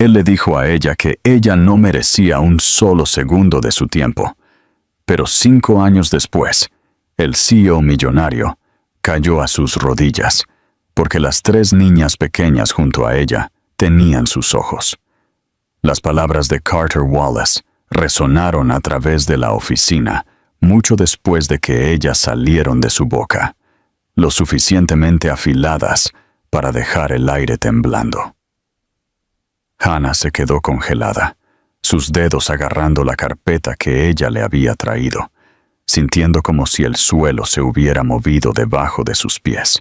Él le dijo a ella que ella no merecía un solo segundo de su tiempo. Pero 5 años después, el CEO millonario cayó a sus rodillas, porque las 3 niñas pequeñas junto a ella tenían sus ojos. Las palabras de Carter Wallace resonaron a través de la oficina mucho después de que ellas salieron de su boca, lo suficientemente afiladas para dejar el aire temblando. Hannah se quedó congelada, sus dedos agarrando la carpeta que ella le había traído, sintiendo como si el suelo se hubiera movido debajo de sus pies.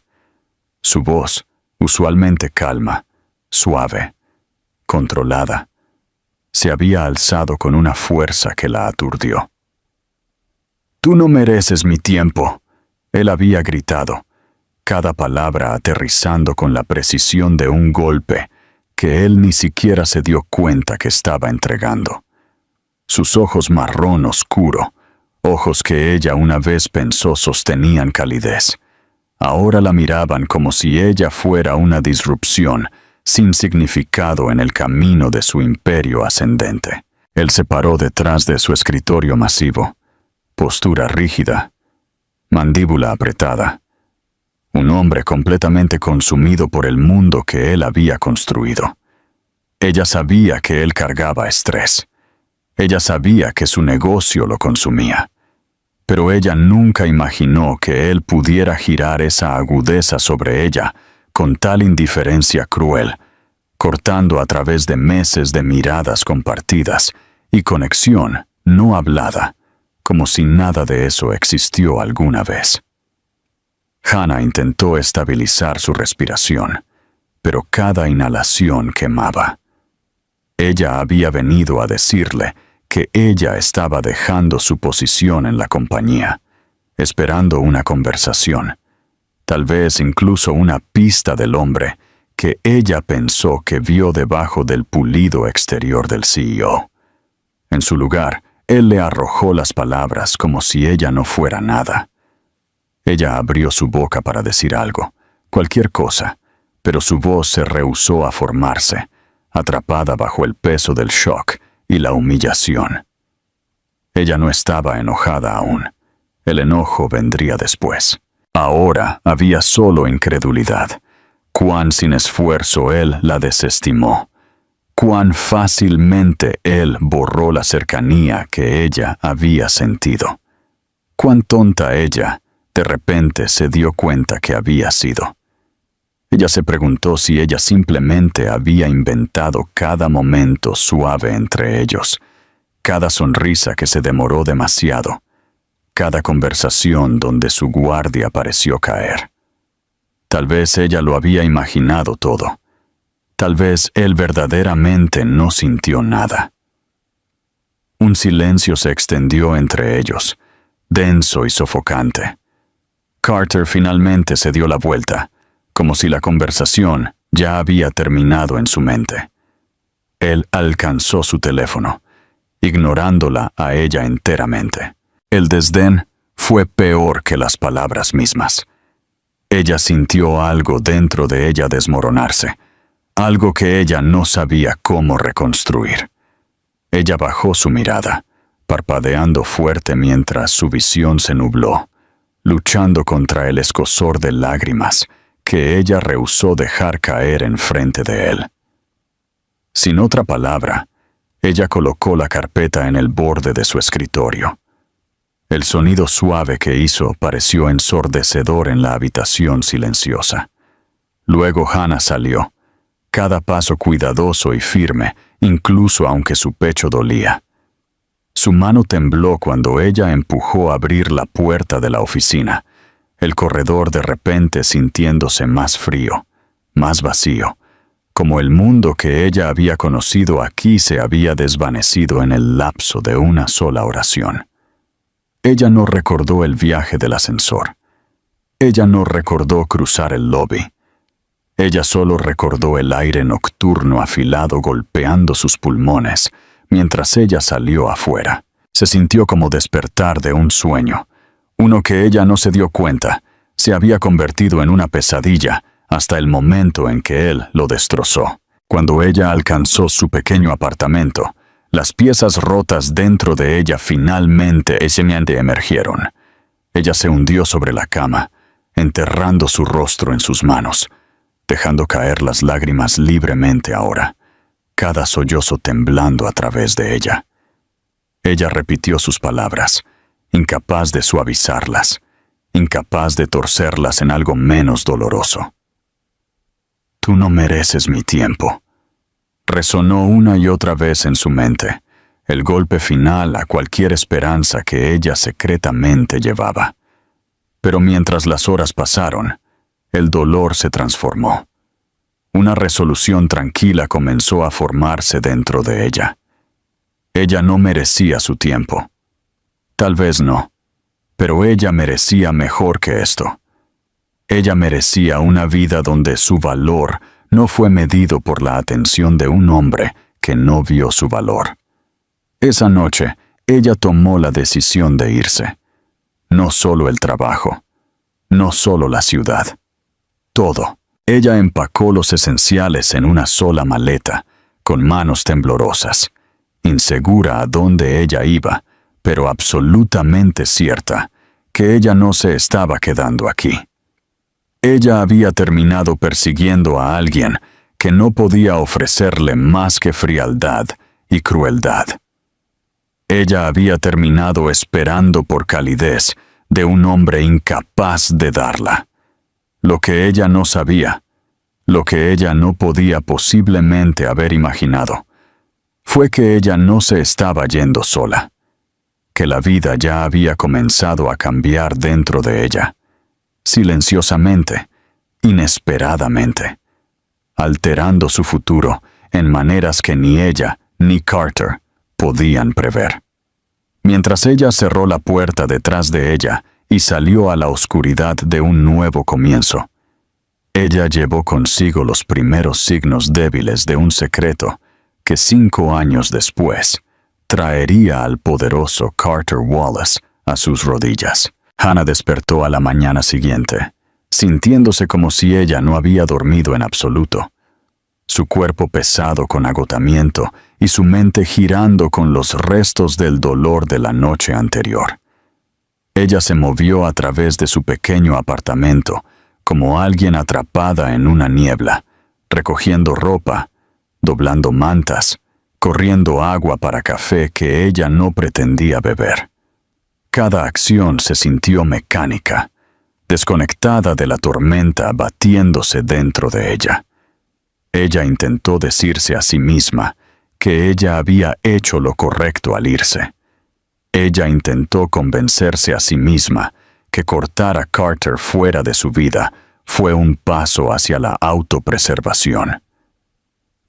Su voz, usualmente calma, suave, controlada, se había alzado con una fuerza que la aturdió. «Tú no mereces mi tiempo», él había gritado, cada palabra aterrizando con la precisión de un golpe que él ni siquiera se dio cuenta que estaba entregando. Sus ojos marrón oscuro, ojos que ella una vez pensó sostenían calidez, ahora la miraban como si ella fuera una disrupción sin significado en el camino de su imperio ascendente. Él se paró detrás de su escritorio masivo, postura rígida, mandíbula apretada. Un hombre completamente consumido por el mundo que él había construido. Ella sabía que él cargaba estrés. Ella sabía que su negocio lo consumía. Pero ella nunca imaginó que él pudiera girar esa agudeza sobre ella con tal indiferencia cruel, cortando a través de meses de miradas compartidas y conexión no hablada, como si nada de eso existió alguna vez. Hannah intentó estabilizar su respiración, pero cada inhalación quemaba. Ella había venido a decirle que ella estaba dejando su posición en la compañía, esperando una conversación, tal vez incluso una pista del hombre que ella pensó que vio debajo del pulido exterior del CEO. En su lugar, él le arrojó las palabras como si ella no fuera nada. Ella abrió su boca para decir algo, cualquier cosa, pero su voz se rehusó a formarse, atrapada bajo el peso del shock y la humillación. Ella no estaba enojada aún. El enojo vendría después. Ahora había solo incredulidad. Cuán sin esfuerzo él la desestimó. Cuán fácilmente él borró la cercanía que ella había sentido. Cuán tonta ella, de repente, se dio cuenta que había sido. Ella se preguntó si ella simplemente había inventado cada momento suave entre ellos, cada sonrisa que se demoró demasiado, cada conversación donde su guardia pareció caer. Tal vez ella lo había imaginado todo. Tal vez él verdaderamente no sintió nada. Un silencio se extendió entre ellos, denso y sofocante. Carter finalmente se dio la vuelta, como si la conversación ya había terminado en su mente. Él alcanzó su teléfono, ignorándola a ella enteramente. El desdén fue peor que las palabras mismas. Ella sintió algo dentro de ella desmoronarse, algo que ella no sabía cómo reconstruir. Ella bajó su mirada, parpadeando fuerte mientras su visión se nubló, luchando contra el escozor de lágrimas que ella rehusó dejar caer enfrente de él. Sin otra palabra, ella colocó la carpeta en el borde de su escritorio. El sonido suave que hizo pareció ensordecedor en la habitación silenciosa. Luego Hannah salió, cada paso cuidadoso y firme, incluso aunque su pecho dolía. Su mano tembló cuando ella empujó a abrir la puerta de la oficina, el corredor de repente sintiéndose más frío, más vacío, como el mundo que ella había conocido aquí se había desvanecido en el lapso de una sola oración. Ella no recordó el viaje del ascensor. Ella no recordó cruzar el lobby. Ella solo recordó el aire nocturno afilado golpeando sus pulmones mientras ella salió afuera. Se sintió como despertar de un sueño, uno que ella no se dio cuenta, se había convertido en una pesadilla hasta el momento en que él lo destrozó. Cuando ella alcanzó su pequeño apartamento, las piezas rotas dentro de ella finalmente emergieron. Ella se hundió sobre la cama, enterrando su rostro en sus manos, dejando caer las lágrimas libremente ahora, cada sollozo temblando a través de ella. Ella repitió sus palabras, incapaz de suavizarlas, incapaz de torcerlas en algo menos doloroso. «Tú no mereces mi tiempo», resonó una y otra vez en su mente, el golpe final a cualquier esperanza que ella secretamente llevaba. Pero mientras las horas pasaron, el dolor se transformó. Una resolución tranquila comenzó a formarse dentro de ella. Ella no merecía su tiempo. Tal vez no, pero ella merecía mejor que esto. Ella merecía una vida donde su valor no fue medido por la atención de un hombre que no vio su valor. Esa noche, ella tomó la decisión de irse. No solo el trabajo, no solo la ciudad, todo. Ella empacó los esenciales en una sola maleta, con manos temblorosas, insegura a dónde ella iba, pero absolutamente cierta que ella no se estaba quedando aquí. Ella había terminado persiguiendo a alguien que no podía ofrecerle más que frialdad y crueldad. Ella había terminado esperando por calidez de un hombre incapaz de darla. Lo que ella no sabía, lo que ella no podía posiblemente haber imaginado, fue que ella no se estaba yendo sola, que la vida ya había comenzado a cambiar dentro de ella, silenciosamente, inesperadamente, alterando su futuro en maneras que ni ella ni Carter podían prever. Mientras ella cerró la puerta detrás de ella y salió a la oscuridad de un nuevo comienzo, ella llevó consigo los primeros signos débiles de un secreto que 5 años después traería al poderoso Carter Wallace a sus rodillas. Hannah despertó a la mañana siguiente, sintiéndose como si ella no había dormido en absoluto. Su cuerpo pesado con agotamiento y su mente girando con los restos del dolor de la noche anterior. Ella se movió a través de su pequeño apartamento, como alguien atrapada en una niebla, recogiendo ropa, doblando mantas, corriendo agua para café que ella no pretendía beber. Cada acción se sintió mecánica, desconectada de la tormenta batiéndose dentro de ella. Ella intentó decirse a sí misma que ella había hecho lo correcto al irse. Ella intentó convencerse a sí misma que cortar a Carter fuera de su vida fue un paso hacia la autopreservación.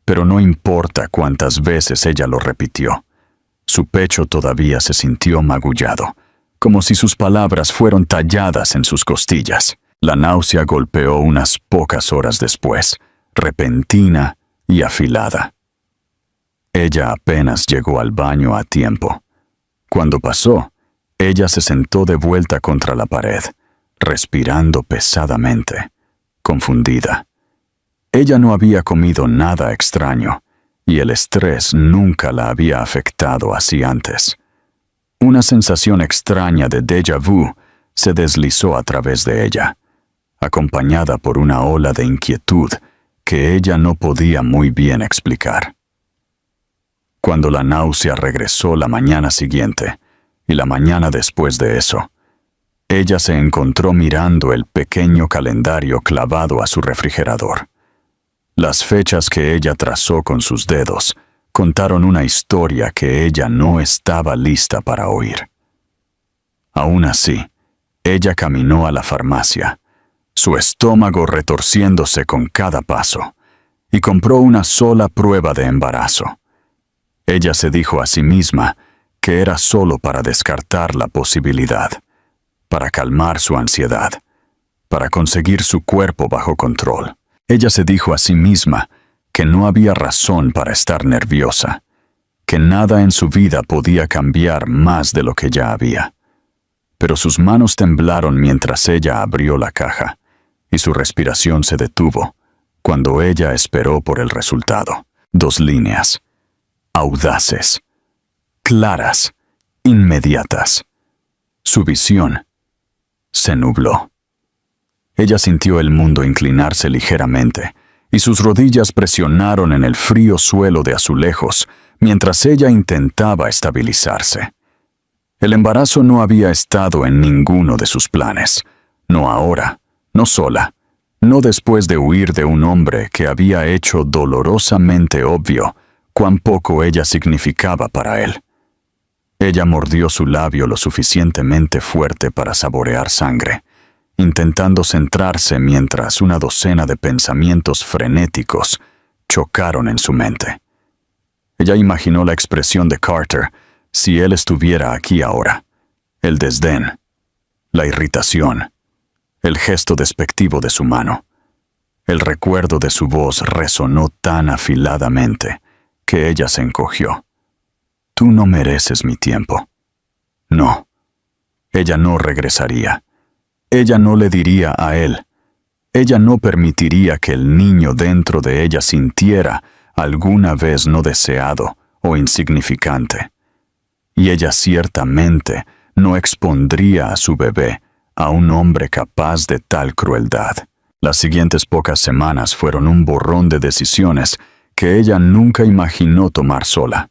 Pero no importa cuántas veces ella lo repitió, su pecho todavía se sintió magullado, como si sus palabras fueron talladas en sus costillas. La náusea golpeó unas pocas horas después, repentina y afilada. Ella apenas llegó al baño a tiempo. Cuando pasó, ella se sentó de vuelta contra la pared, respirando pesadamente, confundida. Ella no había comido nada extraño, y el estrés nunca la había afectado así antes. Una sensación extraña de déjà vu se deslizó a través de ella, acompañada por una ola de inquietud que ella no podía muy bien explicar. Cuando la náusea regresó la mañana siguiente, y la mañana después de eso, ella se encontró mirando el pequeño calendario clavado a su refrigerador. Las fechas que ella trazó con sus dedos contaron una historia que ella no estaba lista para oír. Aún así, ella caminó a la farmacia, su estómago retorciéndose con cada paso, y compró una sola prueba de embarazo. Ella se dijo a sí misma que era solo para descartar la posibilidad, para calmar su ansiedad, para conseguir su cuerpo bajo control. Ella se dijo a sí misma que no había razón para estar nerviosa, que nada en su vida podía cambiar más de lo que ya había. Pero sus manos temblaron mientras ella abrió la caja, y su respiración se detuvo, cuando ella esperó por el resultado. 2 líneas, audaces, claras, inmediatas. Su visión se nubló. Ella sintió el mundo inclinarse ligeramente, y sus rodillas presionaron en el frío suelo de azulejos mientras ella intentaba estabilizarse. El embarazo no había estado en ninguno de sus planes, no ahora, no sola, no después de huir de un hombre que había hecho dolorosamente obvio cuán poco ella significaba para él. Ella mordió su labio lo suficientemente fuerte para saborear sangre, intentando centrarse mientras una docena de pensamientos frenéticos chocaron en su mente. Ella imaginó la expresión de Carter si él estuviera aquí ahora, el desdén, la irritación, el gesto despectivo de su mano. El recuerdo de su voz resonó tan afiladamente que ella se encogió. «Tú no mereces mi tiempo». No, ella no regresaría. Ella no le diría a él. Ella no permitiría que el niño dentro de ella sintiera alguna vez no deseado o insignificante. Y ella ciertamente no expondría a su bebé a un hombre capaz de tal crueldad. Las siguientes pocas semanas fueron un borrón de decisiones que ella nunca imaginó tomar sola.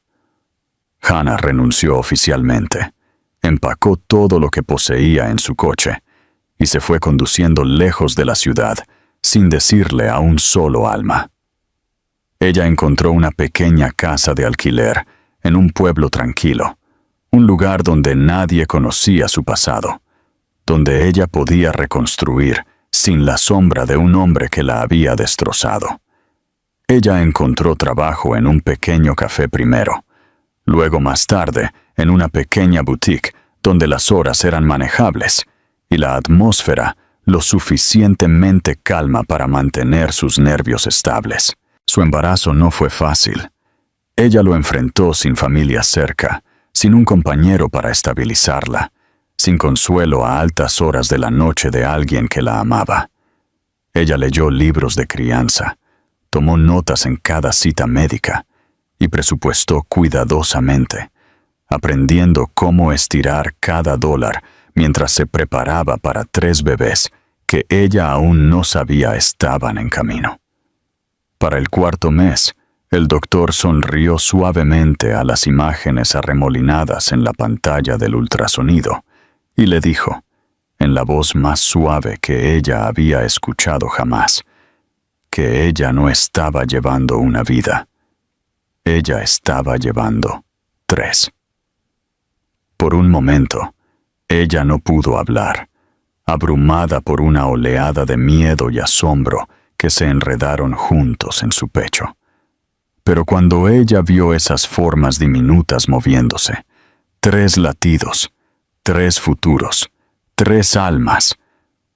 Hannah renunció oficialmente, empacó todo lo que poseía en su coche y se fue conduciendo lejos de la ciudad sin decirle a un solo alma. Ella encontró una pequeña casa de alquiler en un pueblo tranquilo, un lugar donde nadie conocía su pasado, donde ella podía reconstruir sin la sombra de un hombre que la había destrozado. Ella encontró trabajo en un pequeño café primero, luego más tarde en una pequeña boutique donde las horas eran manejables y la atmósfera lo suficientemente calma para mantener sus nervios estables. Su embarazo no fue fácil. Ella lo enfrentó sin familia cerca, sin un compañero para estabilizarla, sin consuelo a altas horas de la noche de alguien que la amaba. Ella leyó libros de crianza, tomó notas en cada cita médica y presupuestó cuidadosamente, aprendiendo cómo estirar cada dólar mientras se preparaba para 3 bebés que ella aún no sabía estaban en camino. Para el 4º mes, el doctor sonrió suavemente a las imágenes arremolinadas en la pantalla del ultrasonido y le dijo, en la voz más suave que ella había escuchado jamás, que ella no estaba llevando una vida. Ella estaba llevando 3. Por un momento, ella no pudo hablar, abrumada por una oleada de miedo y asombro que se enredaron juntos en su pecho. Pero cuando ella vio esas formas diminutas moviéndose, 3 latidos, 3 futuros, 3 almas,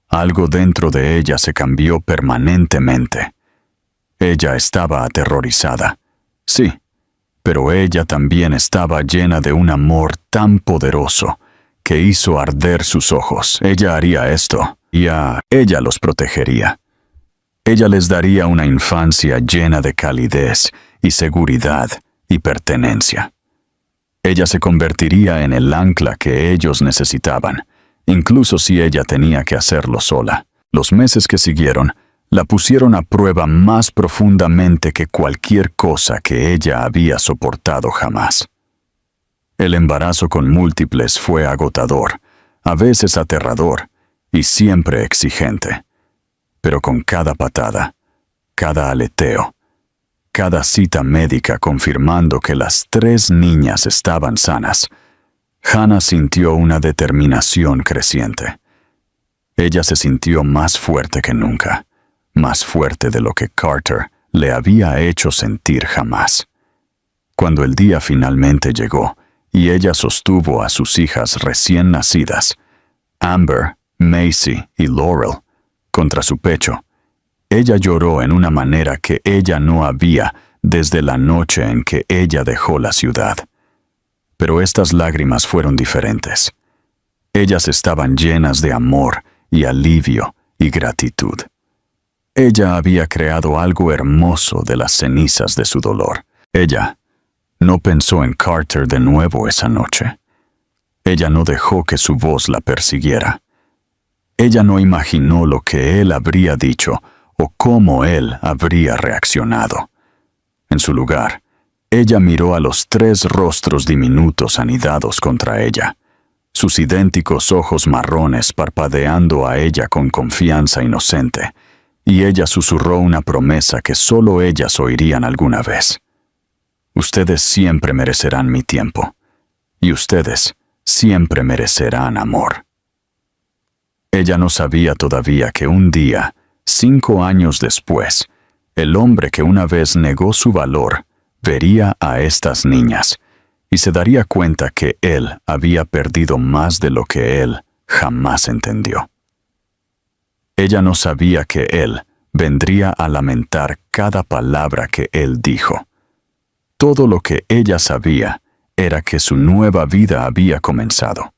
algo dentro de ella se cambió permanentemente. Ella estaba aterrorizada, sí, pero ella también estaba llena de un amor tan poderoso que hizo arder sus ojos. Ella haría esto, y ella los protegería. Ella les daría una infancia llena de calidez y seguridad y pertenencia. Ella se convertiría en el ancla que ellos necesitaban, incluso si ella tenía que hacerlo sola. Los meses que siguieron la pusieron a prueba más profundamente que cualquier cosa que ella había soportado jamás. El embarazo con múltiples fue agotador, a veces aterrador y siempre exigente. Pero con cada patada, cada aleteo, cada cita médica confirmando que las 3 niñas estaban sanas, Hannah sintió una determinación creciente. Ella se sintió más fuerte que nunca, más fuerte de lo que Carter le había hecho sentir jamás. Cuando el día finalmente llegó y ella sostuvo a sus hijas recién nacidas, Amber, Macy y Laurel, contra su pecho, ella lloró en una manera que ella no había desde la noche en que ella dejó la ciudad. Pero estas lágrimas fueron diferentes. Ellas estaban llenas de amor y alivio y gratitud. Ella había creado algo hermoso de las cenizas de su dolor. Ella no pensó en Carter de nuevo esa noche. Ella no dejó que su voz la persiguiera. Ella no imaginó lo que él habría dicho o cómo él habría reaccionado. En su lugar, ella miró a los 3 rostros diminutos anidados contra ella, sus idénticos ojos marrones parpadeando a ella con confianza inocente, y ella susurró una promesa que solo ellas oirían alguna vez. Ustedes siempre merecerán mi tiempo, y ustedes siempre merecerán amor. Ella no sabía todavía que un día, 5 años después, el hombre que una vez negó su valor vería a estas niñas y se daría cuenta que él había perdido más de lo que él jamás entendió. Ella no sabía que él vendría a lamentar cada palabra que él dijo. Todo lo que ella sabía era que su nueva vida había comenzado,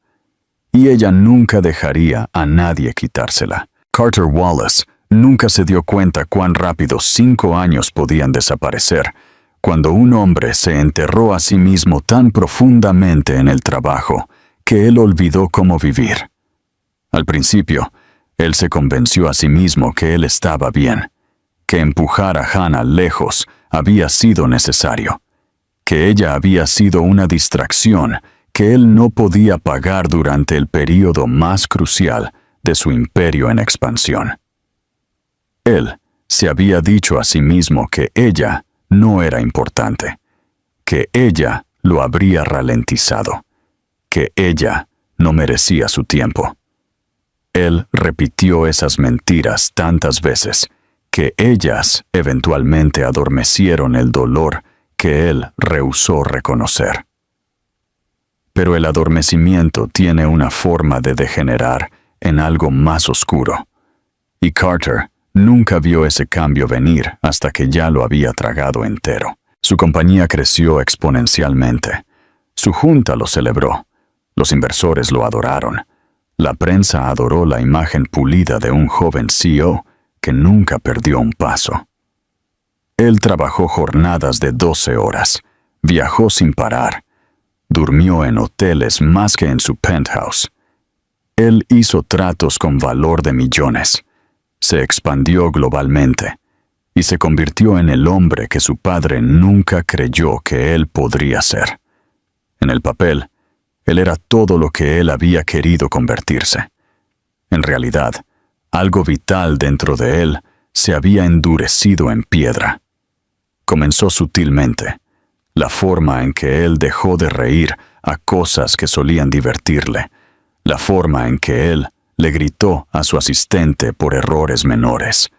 y ella nunca dejaría a nadie quitársela. Carter Wallace nunca se dio cuenta cuán rápido 5 años podían desaparecer, cuando un hombre se enterró a sí mismo tan profundamente en el trabajo que él olvidó cómo vivir. Al principio, él se convenció a sí mismo que él estaba bien, que empujar a Hannah lejos había sido necesario, que ella había sido una distracción que él no podía pagar durante el período más crucial de su imperio en expansión. Él se había dicho a sí mismo que ella no era importante, que ella lo habría ralentizado, que ella no merecía su tiempo. Él repitió esas mentiras tantas veces que ellas eventualmente adormecieron el dolor que él rehusó reconocer. Pero el adormecimiento tiene una forma de degenerar en algo más oscuro, y Carter nunca vio ese cambio venir hasta que ya lo había tragado entero. Su compañía creció exponencialmente. Su junta lo celebró. Los inversores lo adoraron. La prensa adoró la imagen pulida de un joven CEO que nunca perdió un paso. Él trabajó jornadas de 12 horas, viajó sin parar, durmió en hoteles más que en su penthouse. Él hizo tratos con valor de millones. Se expandió globalmente y se convirtió en el hombre que su padre nunca creyó que él podría ser. En el papel, él era todo lo que él había querido convertirse. En realidad, algo vital dentro de él se había endurecido en piedra. Comenzó sutilmente, la forma en que él dejó de reír a cosas que solían divertirle, la forma en que él le gritó a su asistente por errores menores,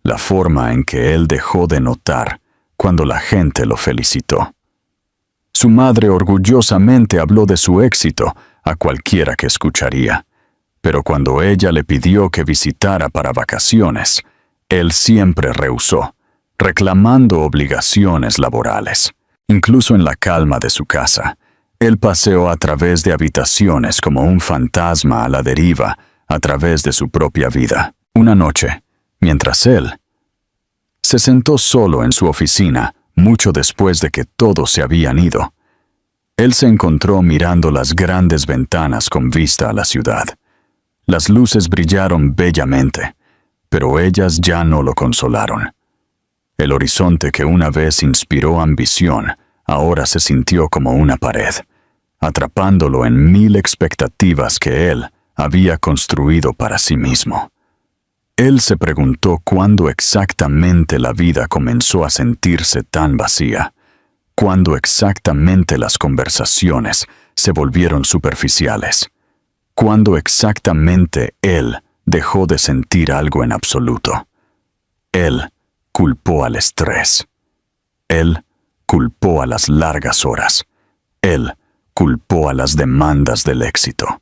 la forma en que él dejó de notar cuando la gente lo felicitó. Su madre orgullosamente habló de su éxito a cualquiera que escucharía, pero cuando ella le pidió que visitara para vacaciones, él siempre rehusó, reclamando obligaciones laborales. Incluso en la calma de su casa, él paseó a través de habitaciones como un fantasma a la deriva a través de su propia vida. Una noche, mientras él se sentó solo en su oficina mucho después de que todos se habían ido, él se encontró mirando las grandes ventanas con vista a la ciudad. Las luces brillaron bellamente, pero ellas ya no lo consolaron. El horizonte que una vez inspiró ambición ahora se sintió como una pared, atrapándolo en 1000 expectativas que él había construido para sí mismo. Él se preguntó cuándo exactamente la vida comenzó a sentirse tan vacía, cuándo exactamente las conversaciones se volvieron superficiales, cuándo exactamente él dejó de sentir algo en absoluto. Él culpó al estrés. Él culpó a las largas horas. Él culpó a las demandas del éxito.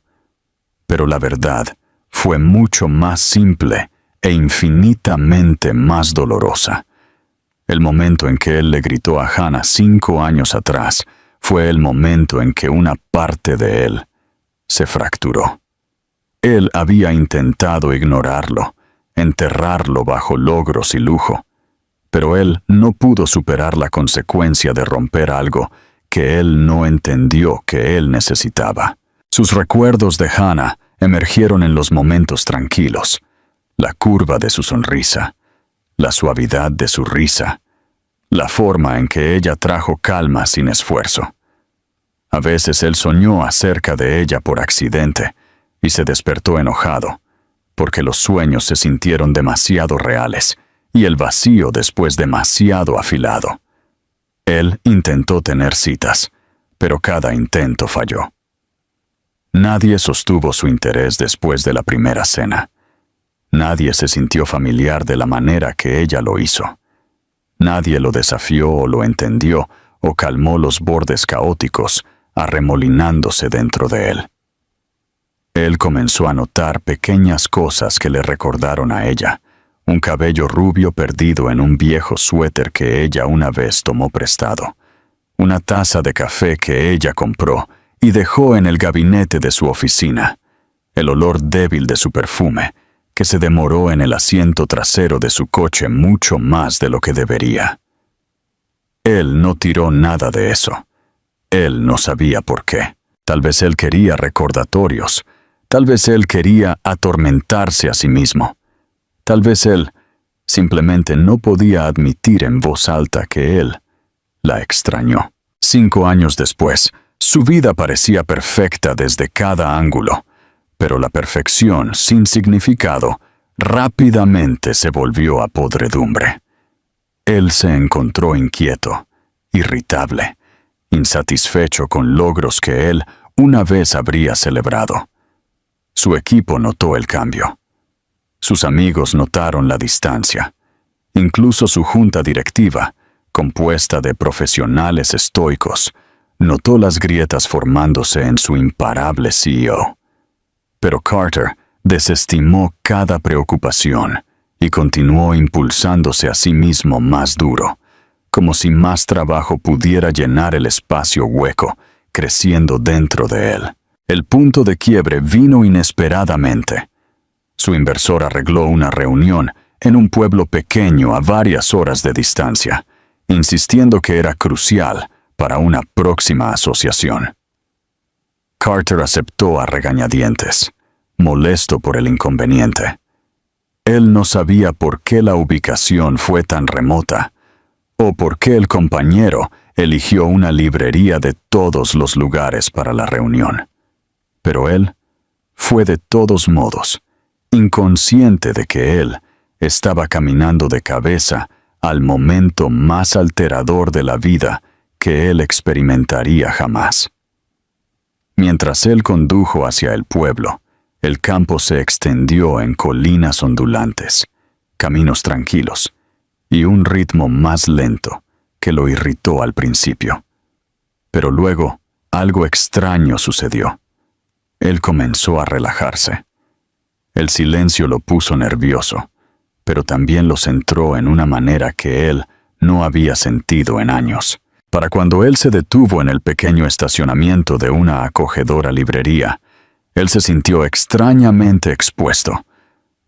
Pero la verdad fue mucho más simple e infinitamente más dolorosa. El momento en que él le gritó a Hannah 5 años atrás fue el momento en que una parte de él se fracturó. Él había intentado ignorarlo, enterrarlo bajo logros y lujo. Pero él no pudo superar la consecuencia de romper algo que él no entendió que él necesitaba. Sus recuerdos de Hannah emergieron en los momentos tranquilos, la curva de su sonrisa, la suavidad de su risa, la forma en que ella trajo calma sin esfuerzo. A veces él soñó acerca de ella por accidente y se despertó enojado, porque los sueños se sintieron demasiado reales y el vacío después demasiado afilado. Él intentó tener citas, pero cada intento falló. Nadie sostuvo su interés después de la primera cena. Nadie se sintió familiar de la manera que ella lo hizo. Nadie lo desafió o lo entendió o calmó los bordes caóticos, arremolinándose dentro de él. Él comenzó a notar pequeñas cosas que le recordaron a ella. Un cabello rubio perdido en un viejo suéter que ella una vez tomó prestado. Una taza de café que ella compró y dejó en el gabinete de su oficina. El olor débil de su perfume, que se demoró en el asiento trasero de su coche mucho más de lo que debería. Él no tiró nada de eso. Él no sabía por qué. Tal vez él quería recordatorios. Tal vez él quería atormentarse a sí mismo. Tal vez él simplemente no podía admitir en voz alta que él la extrañó. 5 años después, su vida parecía perfecta desde cada ángulo, pero la perfección sin significado rápidamente se volvió a podredumbre. Él se encontró inquieto, irritable, insatisfecho con logros que él una vez habría celebrado. Su equipo notó el cambio. Sus amigos notaron la distancia. Incluso su junta directiva, compuesta de profesionales estoicos, notó las grietas formándose en su imparable CEO. Pero Carter desestimó cada preocupación y continuó impulsándose a sí mismo más duro, como si más trabajo pudiera llenar el espacio hueco, creciendo dentro de él. El punto de quiebre vino inesperadamente. Su inversor arregló una reunión en un pueblo pequeño a varias horas de distancia, insistiendo que era crucial para una próxima asociación. Carter aceptó a regañadientes, molesto por el inconveniente. Él no sabía por qué la ubicación fue tan remota, o por qué el compañero eligió una librería de todos los lugares para la reunión. Pero él fue de todos modos, inconsciente de que él estaba caminando de cabeza al momento más alterador de la vida que él experimentaría jamás. Mientras él condujo hacia el pueblo, el campo se extendió en colinas ondulantes, caminos tranquilos y un ritmo más lento que lo irritó al principio. Pero luego algo extraño sucedió. Él comenzó a relajarse. El silencio lo puso nervioso, pero también lo centró en una manera que él no había sentido en años. Para cuando él se detuvo en el pequeño estacionamiento de una acogedora librería, él se sintió extrañamente expuesto,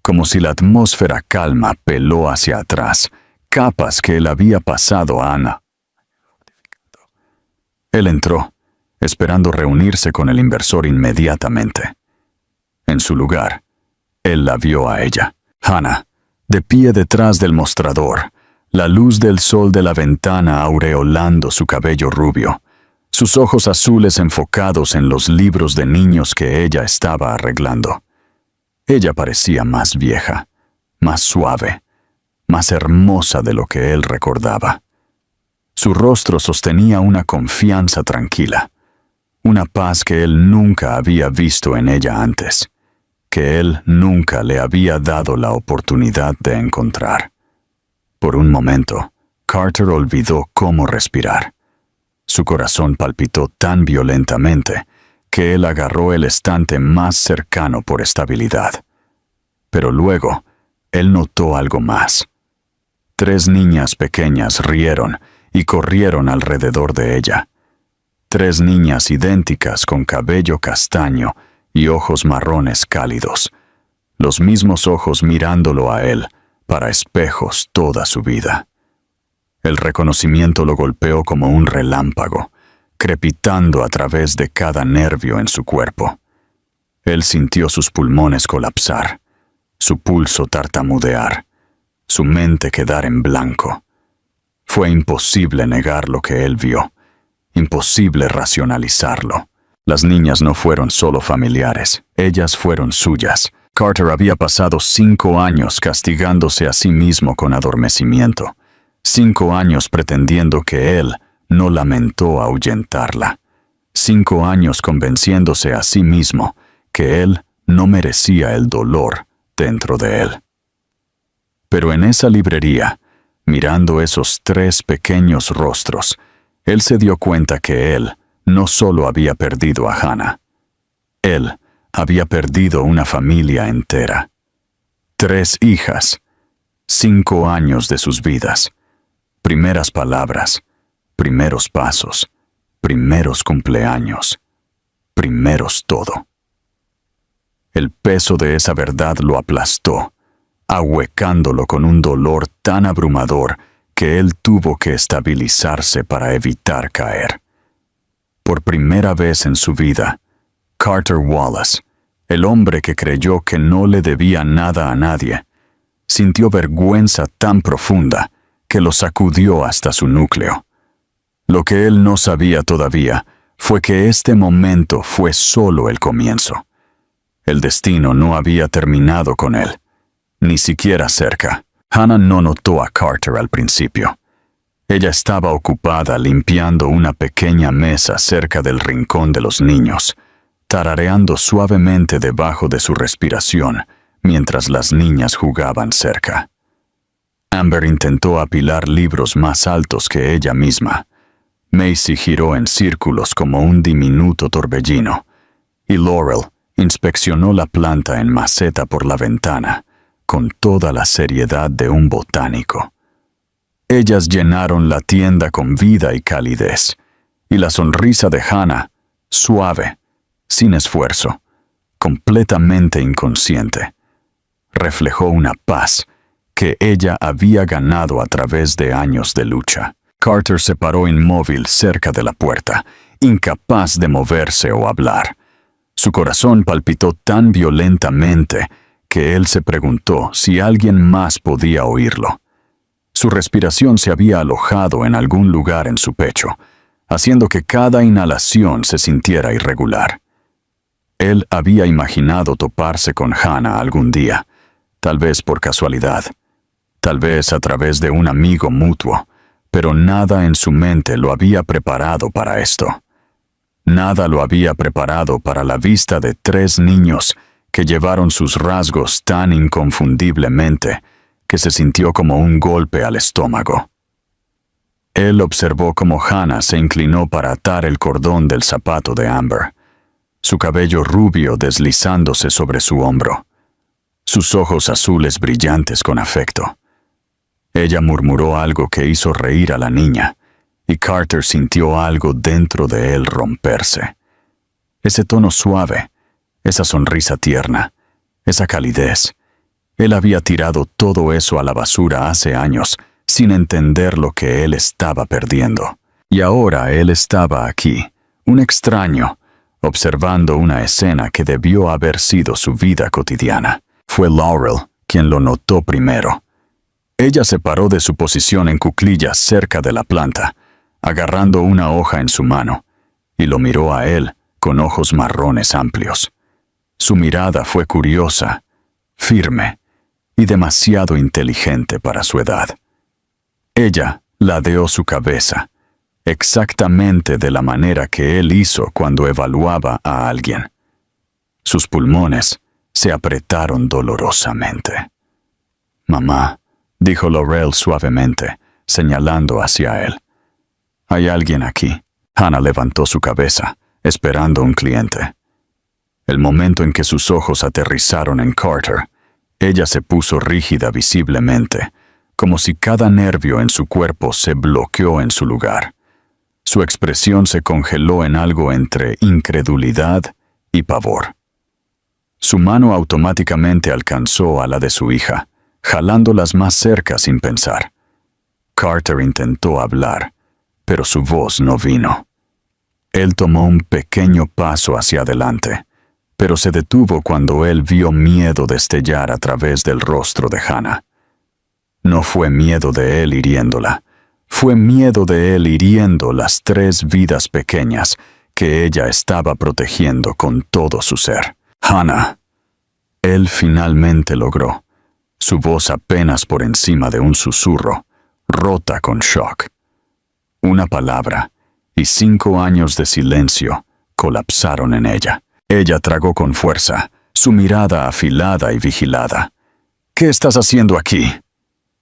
como si la atmósfera calma peló hacia atrás, capas que él había pasado a Ana. Él entró, esperando reunirse con el inversor inmediatamente. En su lugar, él la vio a ella, Hannah, de pie detrás del mostrador, la luz del sol de la ventana aureolando su cabello rubio, sus ojos azules enfocados en los libros de niños que ella estaba arreglando. Ella parecía más vieja, más suave, más hermosa de lo que él recordaba. Su rostro sostenía una confianza tranquila, una paz que él nunca había visto en ella antes, que él nunca le había dado la oportunidad de encontrar. Por un momento, Carter olvidó cómo respirar. Su corazón palpitó tan violentamente que él agarró el estante más cercano por estabilidad. Pero luego, él notó algo más. 3 niñas pequeñas rieron y corrieron alrededor de ella. 3 niñas idénticas con cabello castaño y ojos marrones cálidos, los mismos ojos mirándolo a él, para espejos toda su vida. El reconocimiento lo golpeó como un relámpago, crepitando a través de cada nervio en su cuerpo. Él sintió sus pulmones colapsar, su pulso tartamudear, su mente quedar en blanco. Fue imposible negar lo que él vio, imposible racionalizarlo. Las niñas no fueron solo familiares, ellas fueron suyas. Carter había pasado 5 años castigándose a sí mismo con adormecimiento, 5 años pretendiendo que él no lamentó ahuyentarla, 5 años convenciéndose a sí mismo que él no merecía el dolor dentro de él. Pero en esa librería, mirando esos 3 pequeños rostros, él se dio cuenta que él no solo había perdido a Hannah, él había perdido una familia entera. 3 hijas, 5 años de sus vidas, primeras palabras, primeros pasos, primeros cumpleaños, primeros todo. El peso de esa verdad lo aplastó, ahuecándolo con un dolor tan abrumador que él tuvo que estabilizarse para evitar caer. Por primera vez en su vida, Carter Wallace, el hombre que creyó que no le debía nada a nadie, sintió vergüenza tan profunda que lo sacudió hasta su núcleo. Lo que él no sabía todavía fue que este momento fue solo el comienzo. El destino no había terminado con él, ni siquiera cerca. Hannah no notó a Carter al principio. Ella estaba ocupada limpiando una pequeña mesa cerca del rincón de los niños, tarareando suavemente debajo de su respiración mientras las niñas jugaban cerca. Amber intentó apilar libros más altos que ella misma. Macy giró en círculos como un diminuto torbellino, y Laurel inspeccionó la planta en maceta por la ventana, con toda la seriedad de un botánico. Ellas llenaron la tienda con vida y calidez, y la sonrisa de Hannah, suave, sin esfuerzo, completamente inconsciente, reflejó una paz que ella había ganado a través de años de lucha. Carter se paró inmóvil cerca de la puerta, incapaz de moverse o hablar. Su corazón palpitó tan violentamente que él se preguntó si alguien más podía oírlo. Su respiración se había alojado en algún lugar en su pecho, haciendo que cada inhalación se sintiera irregular. Él había imaginado toparse con Hannah algún día, tal vez por casualidad, tal vez a través de un amigo mutuo, pero nada en su mente lo había preparado para esto. Nada lo había preparado para la vista de 3 niños que llevaron sus rasgos tan inconfundiblemente que se sintió como un golpe al estómago. Él observó cómo Hannah se inclinó para atar el cordón del zapato de Amber, su cabello rubio deslizándose sobre su hombro, sus ojos azules brillantes con afecto. Ella murmuró algo que hizo reír a la niña, y Carter sintió algo dentro de él romperse. Ese tono suave, esa sonrisa tierna, esa calidez. Él había tirado todo eso a la basura hace años, sin entender lo que él estaba perdiendo. Y ahora él estaba aquí, un extraño, observando una escena que debió haber sido su vida cotidiana. Fue Laurel quien lo notó primero. Ella se paró de su posición en cuclillas cerca de la planta, agarrando una hoja en su mano, y lo miró a él con ojos marrones amplios. Su mirada fue curiosa, firme y demasiado inteligente para su edad. Ella ladeó su cabeza, exactamente de la manera que él hizo cuando evaluaba a alguien. Sus pulmones se apretaron dolorosamente. «Mamá», dijo Laurel suavemente, señalando hacia él. «Hay alguien aquí». Hannah levantó su cabeza, esperando un cliente. El momento en que sus ojos aterrizaron en Carter, ella se puso rígida visiblemente, como si cada nervio en su cuerpo se bloqueó en su lugar. Su expresión se congeló en algo entre incredulidad y pavor. Su mano automáticamente alcanzó a la de su hija, jalándolas más cerca sin pensar. Carter intentó hablar, pero su voz no vino. Él tomó un pequeño paso hacia adelante, pero se detuvo cuando él vio miedo destellar a través del rostro de Hannah. No fue miedo de él hiriéndola, fue miedo de él hiriendo las 3 vidas pequeñas que ella estaba protegiendo con todo su ser. Hannah. Él finalmente logró, su voz apenas por encima de un susurro, rota con shock. Una palabra y 5 años de silencio colapsaron en ella. Ella tragó con fuerza, su mirada afilada y vigilada. ¿Qué estás haciendo aquí?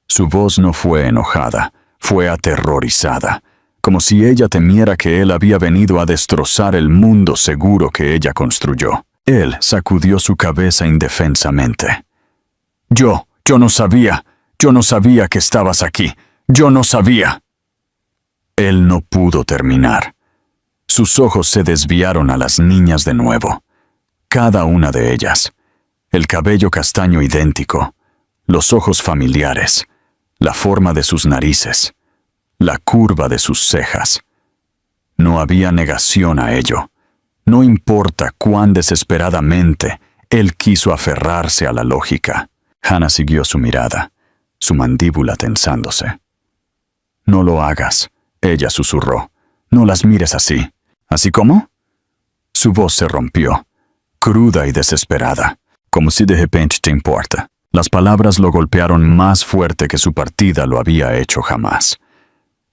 Su voz no fue enojada, fue aterrorizada, como si ella temiera que él había venido a destrozar el mundo seguro que ella construyó. Él sacudió su cabeza indefensamente. Yo no sabía que estabas aquí. Yo no sabía. Él no pudo terminar. Sus ojos se desviaron a las niñas de nuevo. Cada una de ellas. El cabello castaño idéntico, los ojos familiares, la forma de sus narices, la curva de sus cejas. No había negación a ello. No importa cuán desesperadamente él quiso aferrarse a la lógica. Hannah siguió su mirada, su mandíbula tensándose. No lo hagas, ella susurró. No las mires así. ¿Así cómo? Su voz se rompió, cruda y desesperada, como si de repente te importa. Las palabras lo golpearon más fuerte que su partida lo había hecho jamás.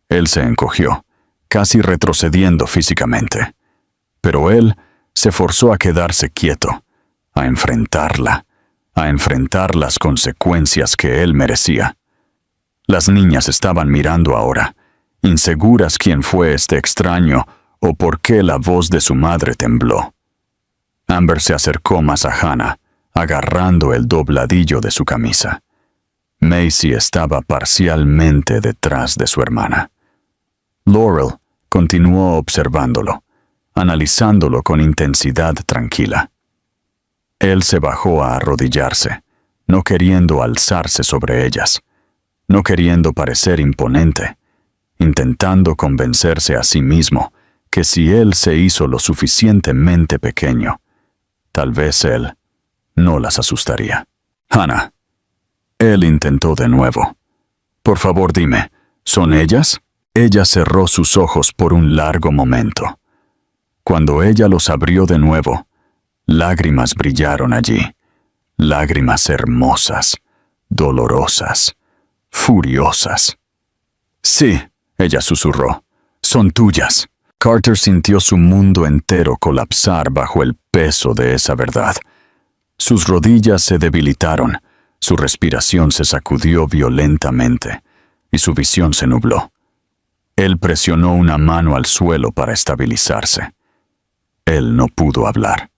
Él se encogió, casi retrocediendo físicamente. Pero él se forzó a quedarse quieto, a enfrentar las consecuencias que él merecía. Las niñas estaban mirando ahora, inseguras quién fue este extraño o por qué la voz de su madre tembló. Amber se acercó más a Hannah, agarrando el dobladillo de su camisa. Macy estaba parcialmente detrás de su hermana. Laurel continuó observándolo, analizándolo con intensidad tranquila. Él se bajó a arrodillarse, no queriendo alzarse sobre ellas, no queriendo parecer imponente, intentando convencerse a sí mismo que si él se hizo lo suficientemente pequeño, tal vez él no las asustaría. Hannah. Él intentó de nuevo. Por favor, dime, ¿son ellas? Ella cerró sus ojos por un largo momento. Cuando ella los abrió de nuevo, lágrimas brillaron allí. Lágrimas hermosas, dolorosas, furiosas. Sí, ella susurró. Son tuyas. Carter sintió su mundo entero colapsar bajo el peso de esa verdad. Sus rodillas se debilitaron, su respiración se sacudió violentamente y su visión se nubló. Él presionó una mano al suelo para estabilizarse. Él no pudo hablar.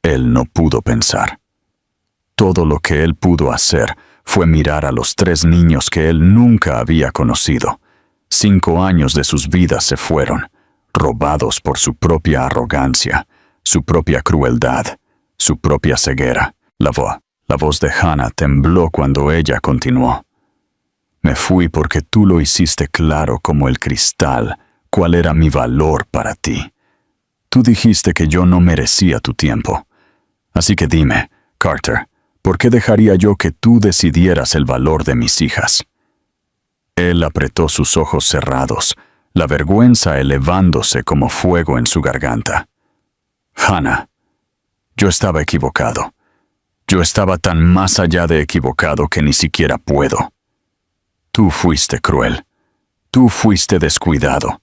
Él no pudo pensar. Todo lo que él pudo hacer fue mirar a los 3 niños que él nunca había conocido. 5 años de sus vidas se fueron, robados por su propia arrogancia, su propia crueldad, su propia ceguera. La voz de Hannah tembló cuando ella continuó. Me fui porque tú lo hiciste claro como el cristal cuál era mi valor para ti. Tú dijiste que yo no merecía tu tiempo. Así que dime, Carter, ¿por qué dejaría yo que tú decidieras el valor de mis hijas? Él apretó sus ojos cerrados, la vergüenza elevándose como fuego en su garganta. Hannah, yo estaba equivocado. Yo estaba tan más allá de equivocado que ni siquiera puedo. Tú fuiste cruel. Tú fuiste descuidado.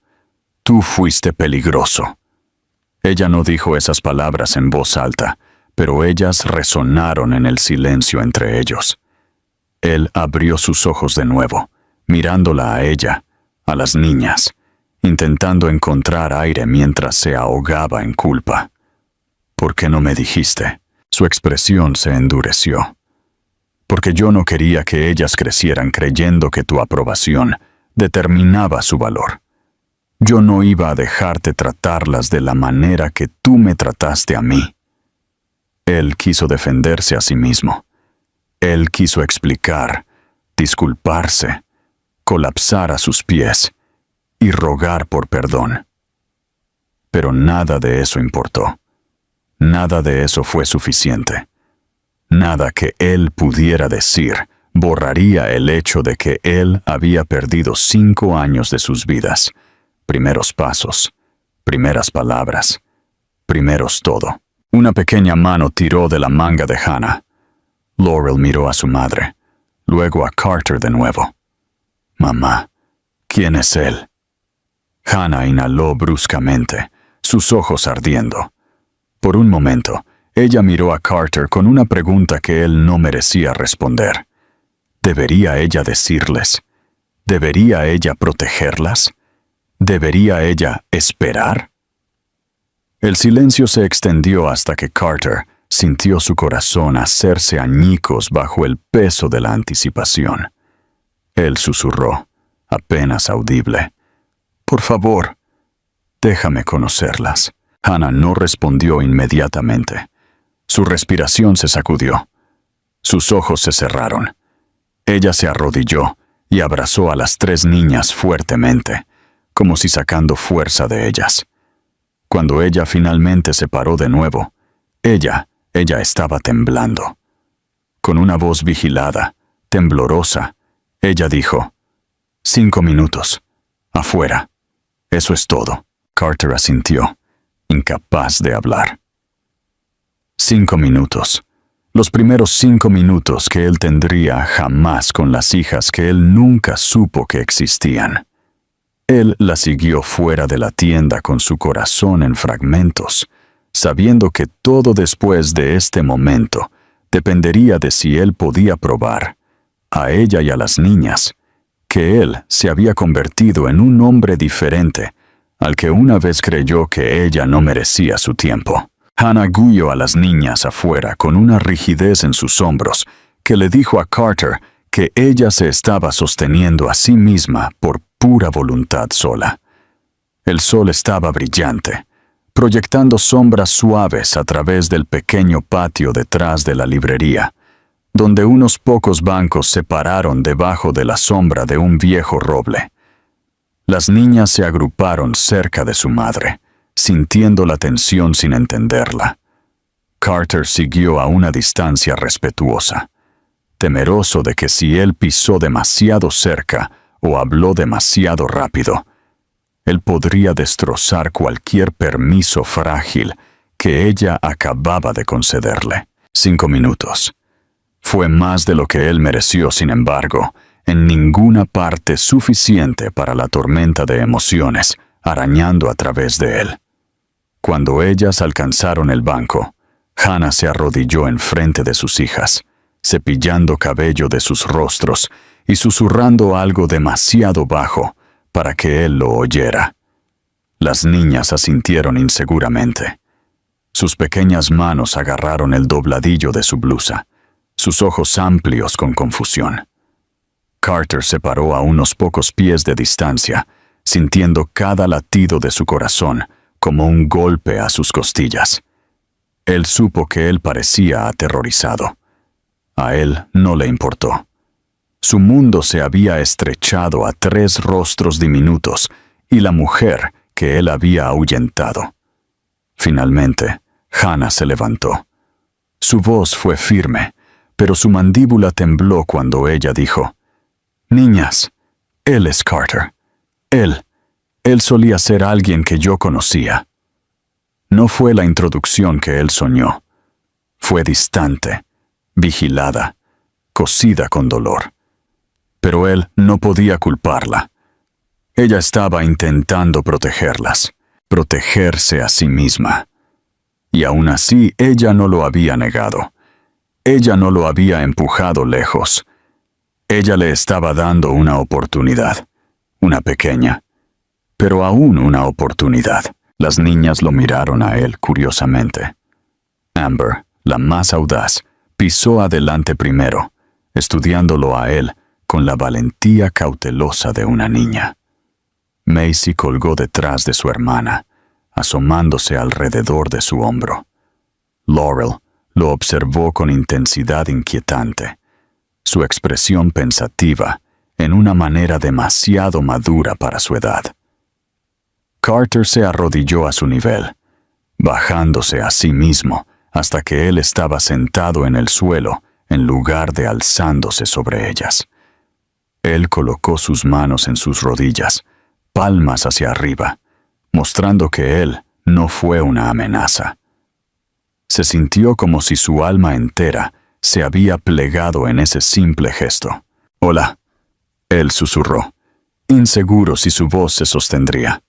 Tú fuiste peligroso. Ella no dijo esas palabras en voz alta, pero ellas resonaron en el silencio entre ellos. Él abrió sus ojos de nuevo, mirándola a ella, a las niñas, intentando encontrar aire mientras se ahogaba en culpa. ¿Por qué no me dijiste? Su expresión se endureció. Porque yo no quería que ellas crecieran creyendo que tu aprobación determinaba su valor. Yo no iba a dejarte tratarlas de la manera que tú me trataste a mí. Él quiso defenderse a sí mismo. Él quiso explicar, disculparse, colapsar a sus pies y rogar por perdón. Pero nada de eso importó. Nada de eso fue suficiente. Nada que él pudiera decir borraría el hecho de que él había perdido 5 años de sus vidas. Primeros pasos, primeras palabras, primeros todo. Una pequeña mano tiró de la manga de Hannah. Laurel miró a su madre, luego a Carter de nuevo. «Mamá, ¿quién es él?» Hannah inhaló bruscamente, sus ojos ardiendo. Por un momento, ella miró a Carter con una pregunta que él no merecía responder. ¿Debería ella decirles? ¿Debería ella protegerlas? ¿Debería ella esperar? El silencio se extendió hasta que Carter sintió su corazón hacerse añicos bajo el peso de la anticipación. Él susurró, apenas audible: «Por favor, déjame conocerlas». Hannah no respondió inmediatamente. Su respiración se sacudió. Sus ojos se cerraron. Ella se arrodilló y abrazó a las 3 niñas fuertemente, como si sacando fuerza de ellas. Cuando ella finalmente se paró de nuevo, ella estaba temblando. Con una voz vigilada, temblorosa, ella dijo: «5 minutos. Afuera. Eso es todo». Carter asintió, incapaz de hablar. 5 minutos. Los primeros 5 minutos que él tendría jamás con las hijas que él nunca supo que existían. Él la siguió fuera de la tienda con su corazón en fragmentos, sabiendo que todo después de este momento dependería de si él podía probar, a ella y a las niñas, que él se había convertido en un hombre diferente al que una vez creyó que ella no merecía su tiempo. Hannah guió a las niñas afuera con una rigidez en sus hombros que le dijo a Carter que ella se estaba sosteniendo a sí misma por pura voluntad sola. El sol estaba brillante, proyectando sombras suaves a través del pequeño patio detrás de la librería, donde unos pocos bancos se pararon debajo de la sombra de un viejo roble. Las niñas se agruparon cerca de su madre, sintiendo la tensión sin entenderla. Carter siguió a una distancia respetuosa, temeroso de que si él pisó demasiado cerca o habló demasiado rápido, él podría destrozar cualquier permiso frágil que ella acababa de concederle. 5 minutos. Fue más de lo que él mereció, sin embargo, en ninguna parte suficiente para la tormenta de emociones arañando a través de él. Cuando ellas alcanzaron el banco, Hannah se arrodilló enfrente de sus hijas, cepillando cabello de sus rostros y susurrando algo demasiado bajo para que él lo oyera. Las niñas asintieron inseguramente. Sus pequeñas manos agarraron el dobladillo de su blusa, sus ojos amplios con confusión. Carter se paró a unos pocos pies de distancia, sintiendo cada latido de su corazón como un golpe a sus costillas. Él supo que él parecía aterrorizado. A él no le importó. Su mundo se había estrechado a 3 rostros diminutos y la mujer que él había ahuyentado. Finalmente, Hannah se levantó. Su voz fue firme, pero su mandíbula tembló cuando ella dijo: «Niñas, él es Carter. Él solía ser alguien que yo conocía». No fue la introducción que él soñó. Fue distante, vigilada, cosida con dolor. Pero él no podía culparla. Ella estaba intentando protegerlas, protegerse a sí misma. Y aún así ella no lo había negado. Ella no lo había empujado lejos. Ella le estaba dando una oportunidad, una pequeña, pero aún una oportunidad. Las niñas lo miraron a él curiosamente. Amber, la más audaz, pisó adelante primero, estudiándolo a él con la valentía cautelosa de una niña. Macy colgó detrás de su hermana, asomándose alrededor de su hombro. Laurel lo observó con intensidad inquietante, su expresión pensativa, en una manera demasiado madura para su edad. Carter se arrodilló a su nivel, bajándose a sí mismo hasta que él estaba sentado en el suelo en lugar de alzándose sobre ellas. Él colocó sus manos en sus rodillas, palmas hacia arriba, mostrando que él no fue una amenaza. Se sintió como si su alma entera se había plegado en ese simple gesto. «Hola», él susurró, inseguro si su voz se sostendría.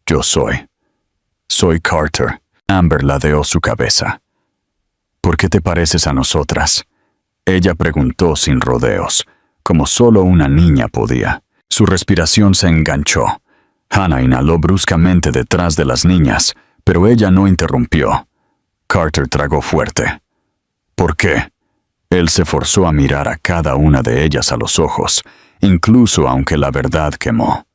«Yo soy Carter». Amber ladeó su cabeza. «¿Por qué te pareces a nosotras?», ella preguntó sin rodeos, como solo una niña podía. Su respiración se enganchó. Hannah inhaló bruscamente detrás de las niñas, pero ella no interrumpió. Carter tragó fuerte. «¿Por qué?». Él se forzó a mirar a cada una de ellas a los ojos, incluso aunque la verdad quemó.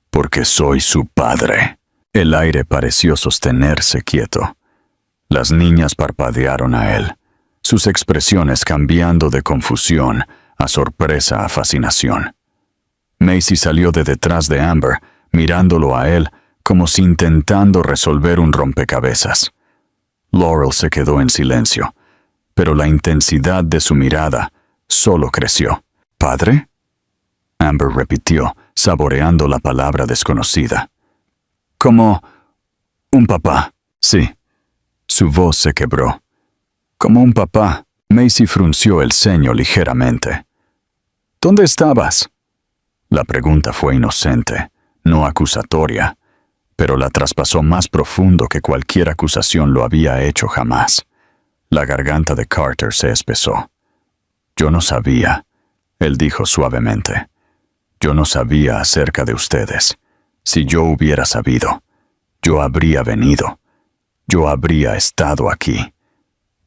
«Porque soy su padre». El aire pareció sostenerse quieto. Las niñas parpadearon a él, sus expresiones cambiando de confusión a sorpresa a fascinación. Macy salió de detrás de Amber, mirándolo a él como si intentando resolver un rompecabezas. Laurel se quedó en silencio, pero la intensidad de su mirada solo creció. «¿Padre?», Amber repitió, saboreando la palabra desconocida. «Como un papá». «Sí». Su voz se quebró. «Como un papá». Macy frunció el ceño ligeramente. «¿Dónde estabas?». La pregunta fue inocente, no acusatoria, pero la traspasó más profundo que cualquier acusación lo había hecho jamás. La garganta de Carter se espesó. «Yo no sabía», él dijo suavemente. «Yo no sabía acerca de ustedes. Si yo hubiera sabido, yo habría venido. Yo habría estado aquí.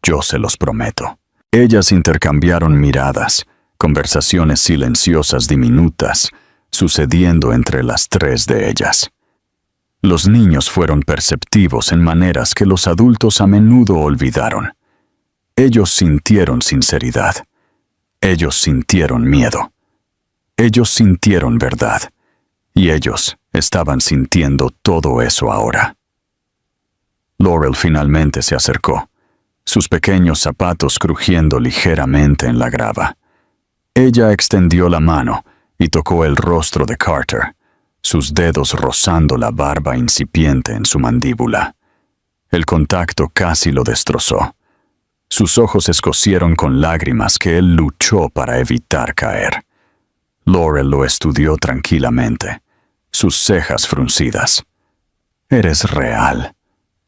Yo se los prometo». Ellas intercambiaron miradas, conversaciones silenciosas diminutas, sucediendo entre las tres de ellas. Los niños fueron perceptivos en maneras que los adultos a menudo olvidaron. Ellos sintieron sinceridad. Ellos sintieron miedo. Ellos sintieron verdad. Y ellos estaban sintiendo todo eso ahora. Laurel finalmente se acercó, sus pequeños zapatos crujiendo ligeramente en la grava. Ella extendió la mano y tocó el rostro de Carter, sus dedos rozando la barba incipiente en su mandíbula. El contacto casi lo destrozó. Sus ojos escocieron con lágrimas que él luchó para evitar caer. Laurel lo estudió tranquilamente, sus cejas fruncidas. «Eres real»,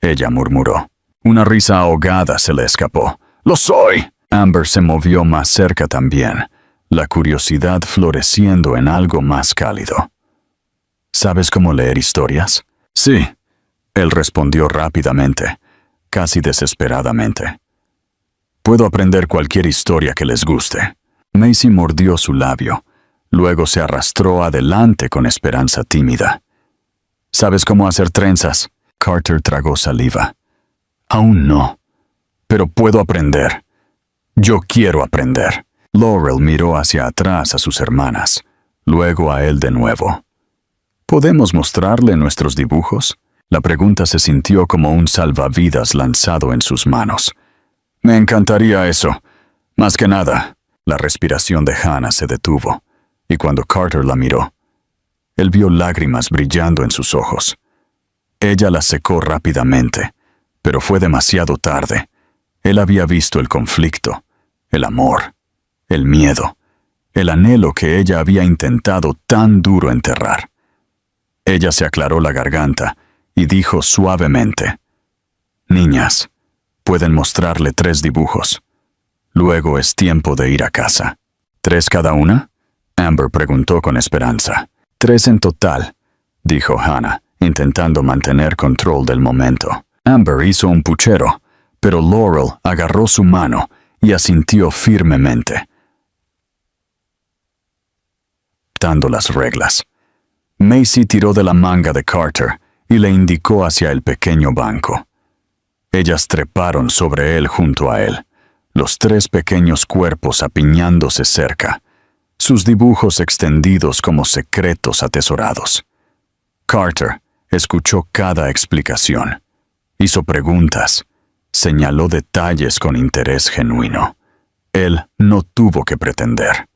ella murmuró. Una risa ahogada se le escapó. «¡Lo soy!». Amber se movió más cerca también, la curiosidad floreciendo en algo más cálido. «¿Sabes cómo leer historias?». «Sí», él respondió rápidamente, casi desesperadamente. «Puedo aprender cualquier historia que les guste». Macy mordió su labio, luego se arrastró adelante con esperanza tímida. «¿Sabes cómo hacer trenzas?». Carter tragó saliva. «Aún no, pero puedo aprender. Yo quiero aprender». Laurel miró hacia atrás a sus hermanas, luego a él de nuevo. «¿Podemos mostrarle nuestros dibujos?». La pregunta se sintió como un salvavidas lanzado en sus manos. «Me encantaría eso. Más que nada». La respiración de Hannah se detuvo, y cuando Carter la miró, él vio lágrimas brillando en sus ojos. Ella las secó rápidamente, pero fue demasiado tarde. Él había visto el conflicto, el amor, el miedo, el anhelo que ella había intentado tan duro enterrar. Ella se aclaró la garganta y dijo suavemente: «Niñas, pueden mostrarle 3 dibujos. Luego es tiempo de ir a casa». «¿3 cada una?», Amber preguntó con esperanza. «3 en total», dijo Hannah, intentando mantener control del momento. Amber hizo un puchero, pero Laurel agarró su mano y asintió firmemente, dando las reglas. Macy tiró de la manga de Carter y le indicó hacia el pequeño banco. Ellas treparon sobre él junto a él, los tres pequeños cuerpos apiñándose cerca, sus dibujos extendidos como secretos atesorados. Carter escuchó cada explicación, hizo preguntas, señaló detalles con interés genuino. Él no tuvo que pretender.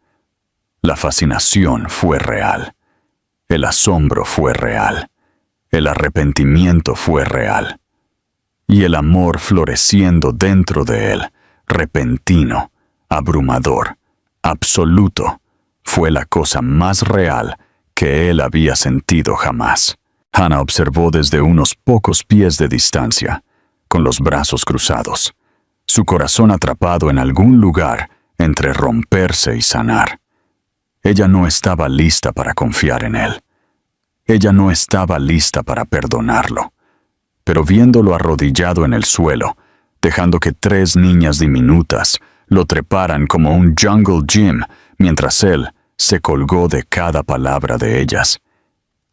La fascinación fue real. El asombro fue real. El arrepentimiento fue real. Y el amor floreciendo dentro de él, repentino, abrumador, absoluto, fue la cosa más real que él había sentido jamás. Hannah observó desde unos pocos pies de distancia, con los brazos cruzados, su corazón atrapado en algún lugar entre romperse y sanar. Ella no estaba lista para confiar en él. Ella no estaba lista para perdonarlo. Pero viéndolo arrodillado en el suelo, dejando que tres niñas diminutas lo treparan como un jungle gym mientras él se colgó de cada palabra de ellas,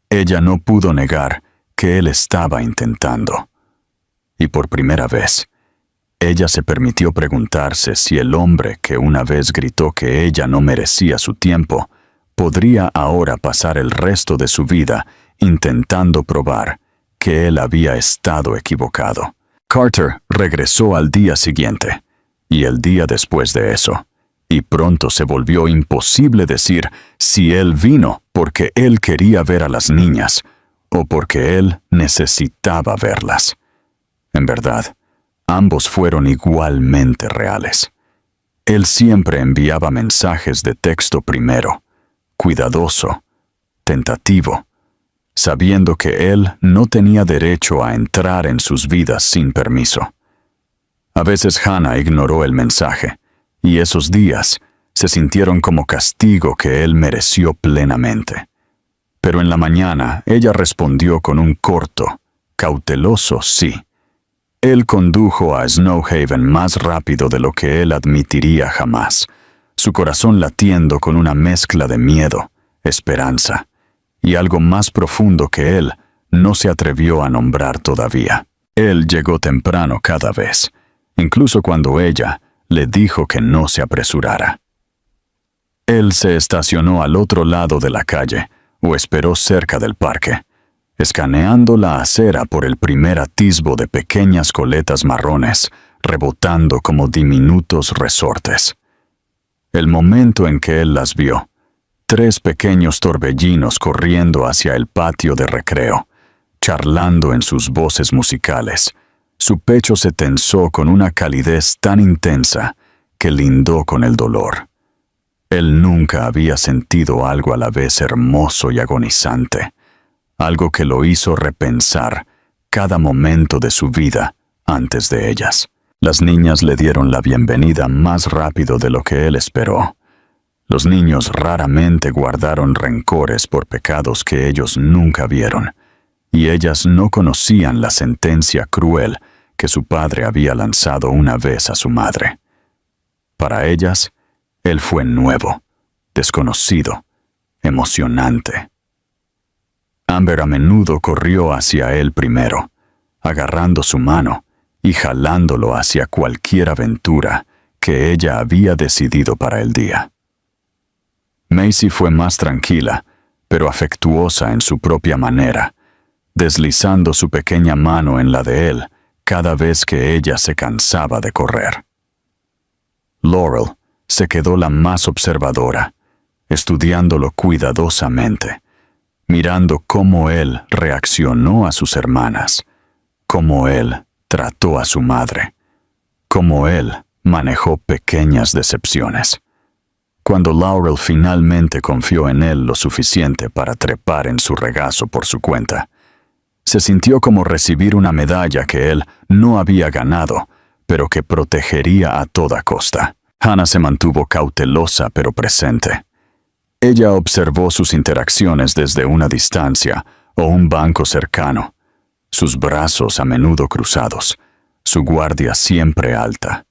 ella no pudo negar que él estaba intentando. Y por primera vez, ella se permitió preguntarse si el hombre que una vez gritó que ella no merecía su tiempo, podría ahora pasar el resto de su vida intentando probar que él había estado equivocado. Carter regresó al día siguiente, y el día después de eso, y pronto se volvió imposible decir si él vino porque él quería ver a las niñas o porque él necesitaba verlas. En verdad, ambos fueron igualmente reales. Él siempre enviaba mensajes de texto primero, cuidadoso, tentativo, sabiendo que él no tenía derecho a entrar en sus vidas sin permiso. A veces Hannah ignoró el mensaje, y esos días se sintieron como castigo que él mereció plenamente. Pero en la mañana ella respondió con un corto, cauteloso sí. Él condujo a Snowhaven más rápido de lo que él admitiría jamás, su corazón latiendo con una mezcla de miedo, esperanza, y algo más profundo que él no se atrevió a nombrar todavía. Él llegó temprano cada vez, incluso cuando ella le dijo que no se apresurara. Él se estacionó al otro lado de la calle o esperó cerca del parque, escaneando la acera por el primer atisbo de pequeñas coletas marrones, rebotando como diminutos resortes. El momento en que él las vio, tres pequeños torbellinos corriendo hacia el patio de recreo, charlando en sus voces musicales, su pecho se tensó con una calidez tan intensa que lindó con el dolor. Él nunca había sentido algo a la vez hermoso y agonizante, algo que lo hizo repensar cada momento de su vida antes de ellas. Las niñas le dieron la bienvenida más rápido de lo que él esperó. Los niños raramente guardaron rencores por pecados que ellos nunca vieron, y ellas no conocían la sentencia cruel que su padre había lanzado una vez a su madre. Para ellas, él fue nuevo, desconocido, emocionante. Amber a menudo corrió hacia él primero, agarrando su mano y jalándolo hacia cualquier aventura que ella había decidido para el día. Macy fue más tranquila, pero afectuosa en su propia manera, deslizando su pequeña mano en la de él cada vez que ella se cansaba de correr. Laurel se quedó la más observadora, estudiándolo cuidadosamente, mirando cómo él reaccionó a sus hermanas, cómo él trató a su madre, cómo él manejó pequeñas decepciones. Cuando Laurel finalmente confió en él lo suficiente para trepar en su regazo por su cuenta, se sintió como recibir una medalla que él no había ganado, pero que protegería a toda costa. Hannah se mantuvo cautelosa pero presente. Ella observó sus interacciones desde una distancia o un banco cercano, sus brazos a menudo cruzados, su guardia siempre alta.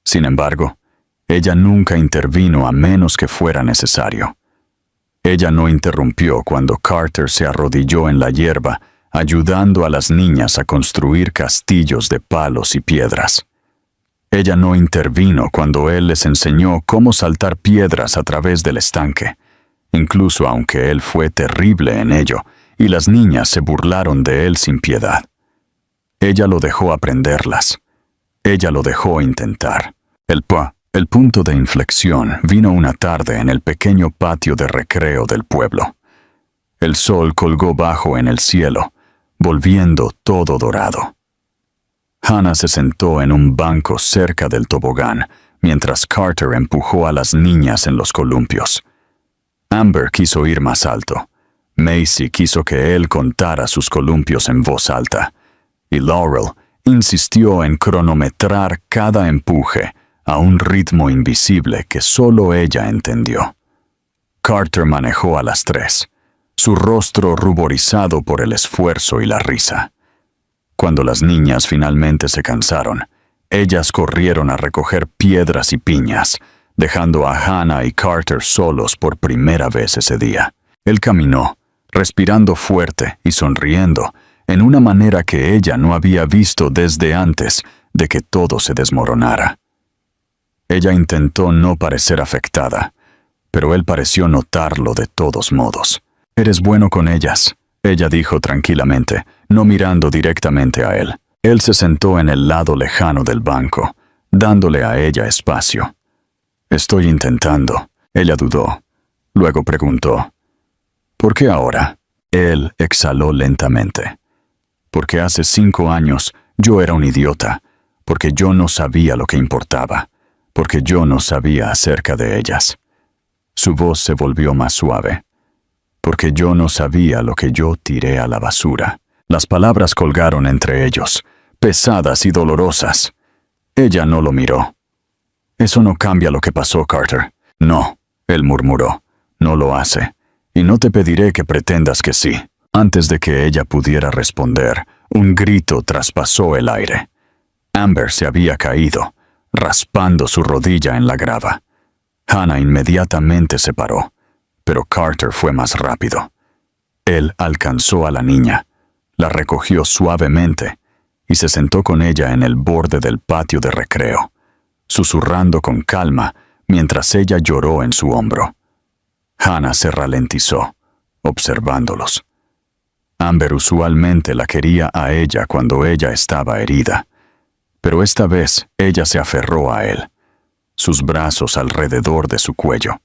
Sin embargo, ella nunca intervino a menos que fuera necesario. Ella no interrumpió cuando Carter se arrodilló en la hierba ayudando a las niñas a construir castillos de palos y piedras. Ella no intervino cuando él les enseñó cómo saltar piedras a través del estanque, incluso aunque él fue terrible en ello y las niñas se burlaron de él sin piedad. Ella lo dejó aprenderlas. Ella lo dejó intentar. El punto de inflexión vino una tarde en el pequeño patio de recreo del pueblo. El sol colgó bajo en el cielo, volviendo todo dorado. Hannah se sentó en un banco cerca del tobogán, mientras Carter empujó a las niñas en los columpios. Amber quiso ir más alto. Macy quiso que él contara sus columpios en voz alta. Y Laurel insistió en cronometrar cada empuje a un ritmo invisible que solo ella entendió. Carter manejó a las tres, su rostro ruborizado por el esfuerzo y la risa. Cuando las niñas finalmente se cansaron, ellas corrieron a recoger piedras y piñas, dejando a Hannah y Carter solos por primera vez ese día. Él caminó, respirando fuerte y sonriendo, en una manera que ella no había visto desde antes de que todo se desmoronara. Ella intentó no parecer afectada, pero él pareció notarlo de todos modos. «Eres bueno con ellas», ella dijo tranquilamente, no mirando directamente a él. Él se sentó en el lado lejano del banco, dándole a ella espacio. «Estoy intentando», ella dudó. Luego preguntó, «¿Por qué ahora?» Él exhaló lentamente. «Porque hace 5 años yo era un idiota, porque yo no sabía lo que importaba, porque yo no sabía acerca de ellas». Su voz se volvió más suave. «Porque yo no sabía lo que yo tiré a la basura». Las palabras colgaron entre ellos, pesadas y dolorosas. Ella no lo miró. «Eso no cambia lo que pasó, Carter». «No», él murmuró, «no lo hace. Y no te pediré que pretendas que sí». Antes de que ella pudiera responder, un grito traspasó el aire. Amber se había caído, raspando su rodilla en la grava. Hannah inmediatamente se paró, pero Carter fue más rápido. Él alcanzó a la niña, la recogió suavemente y se sentó con ella en el borde del patio de recreo, susurrando con calma mientras ella lloró en su hombro. Hannah se ralentizó, observándolos. Amber usualmente la quería a ella cuando ella estaba herida, pero esta vez ella se aferró a él, sus brazos alrededor de su cuello,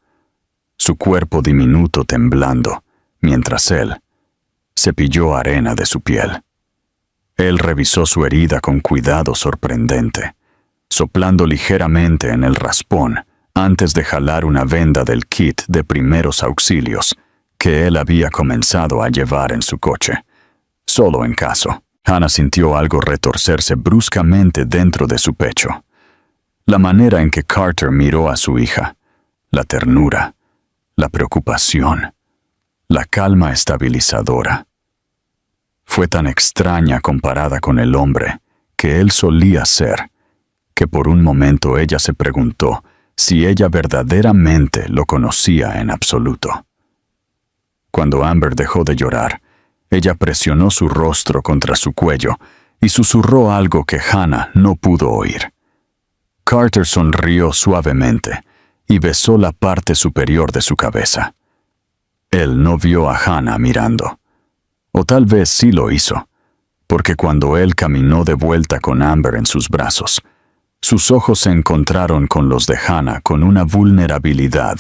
su cuerpo diminuto temblando, mientras él cepilló arena de su piel. Él revisó su herida con cuidado sorprendente, soplando ligeramente en el raspón antes de jalar una venda del kit de primeros auxilios que él había comenzado a llevar en su coche, solo en caso. Hannah sintió algo retorcerse bruscamente dentro de su pecho. La manera en que Carter miró a su hija, la ternura, la preocupación, la calma estabilizadora. Fue tan extraña comparada con el hombre que él solía ser, que por un momento ella se preguntó si ella verdaderamente lo conocía en absoluto. Cuando Amber dejó de llorar, ella presionó su rostro contra su cuello y susurró algo que Hannah no pudo oír. Carter sonrió suavemente y besó la parte superior de su cabeza. Él no vio a Hannah mirando. O tal vez sí lo hizo, porque cuando él caminó de vuelta con Amber en sus brazos, sus ojos se encontraron con los de Hannah con una vulnerabilidad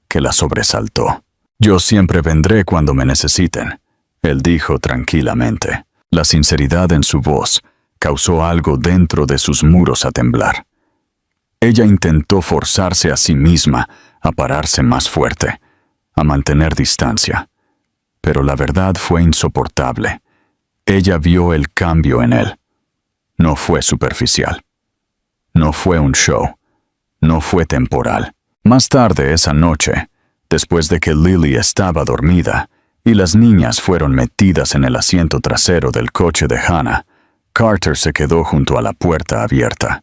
que la sobresaltó. «Yo siempre vendré cuando me necesiten», él dijo tranquilamente. La sinceridad en su voz causó algo dentro de sus muros a temblar. Ella intentó forzarse a sí misma a pararse más fuerte, a mantener distancia. Pero la verdad fue insoportable. Ella vio el cambio en él. No fue superficial. No fue un show. No fue temporal. Más tarde esa noche, después de que Lily estaba dormida y las niñas fueron metidas en el asiento trasero del coche de Hannah, Carter se quedó junto a la puerta abierta.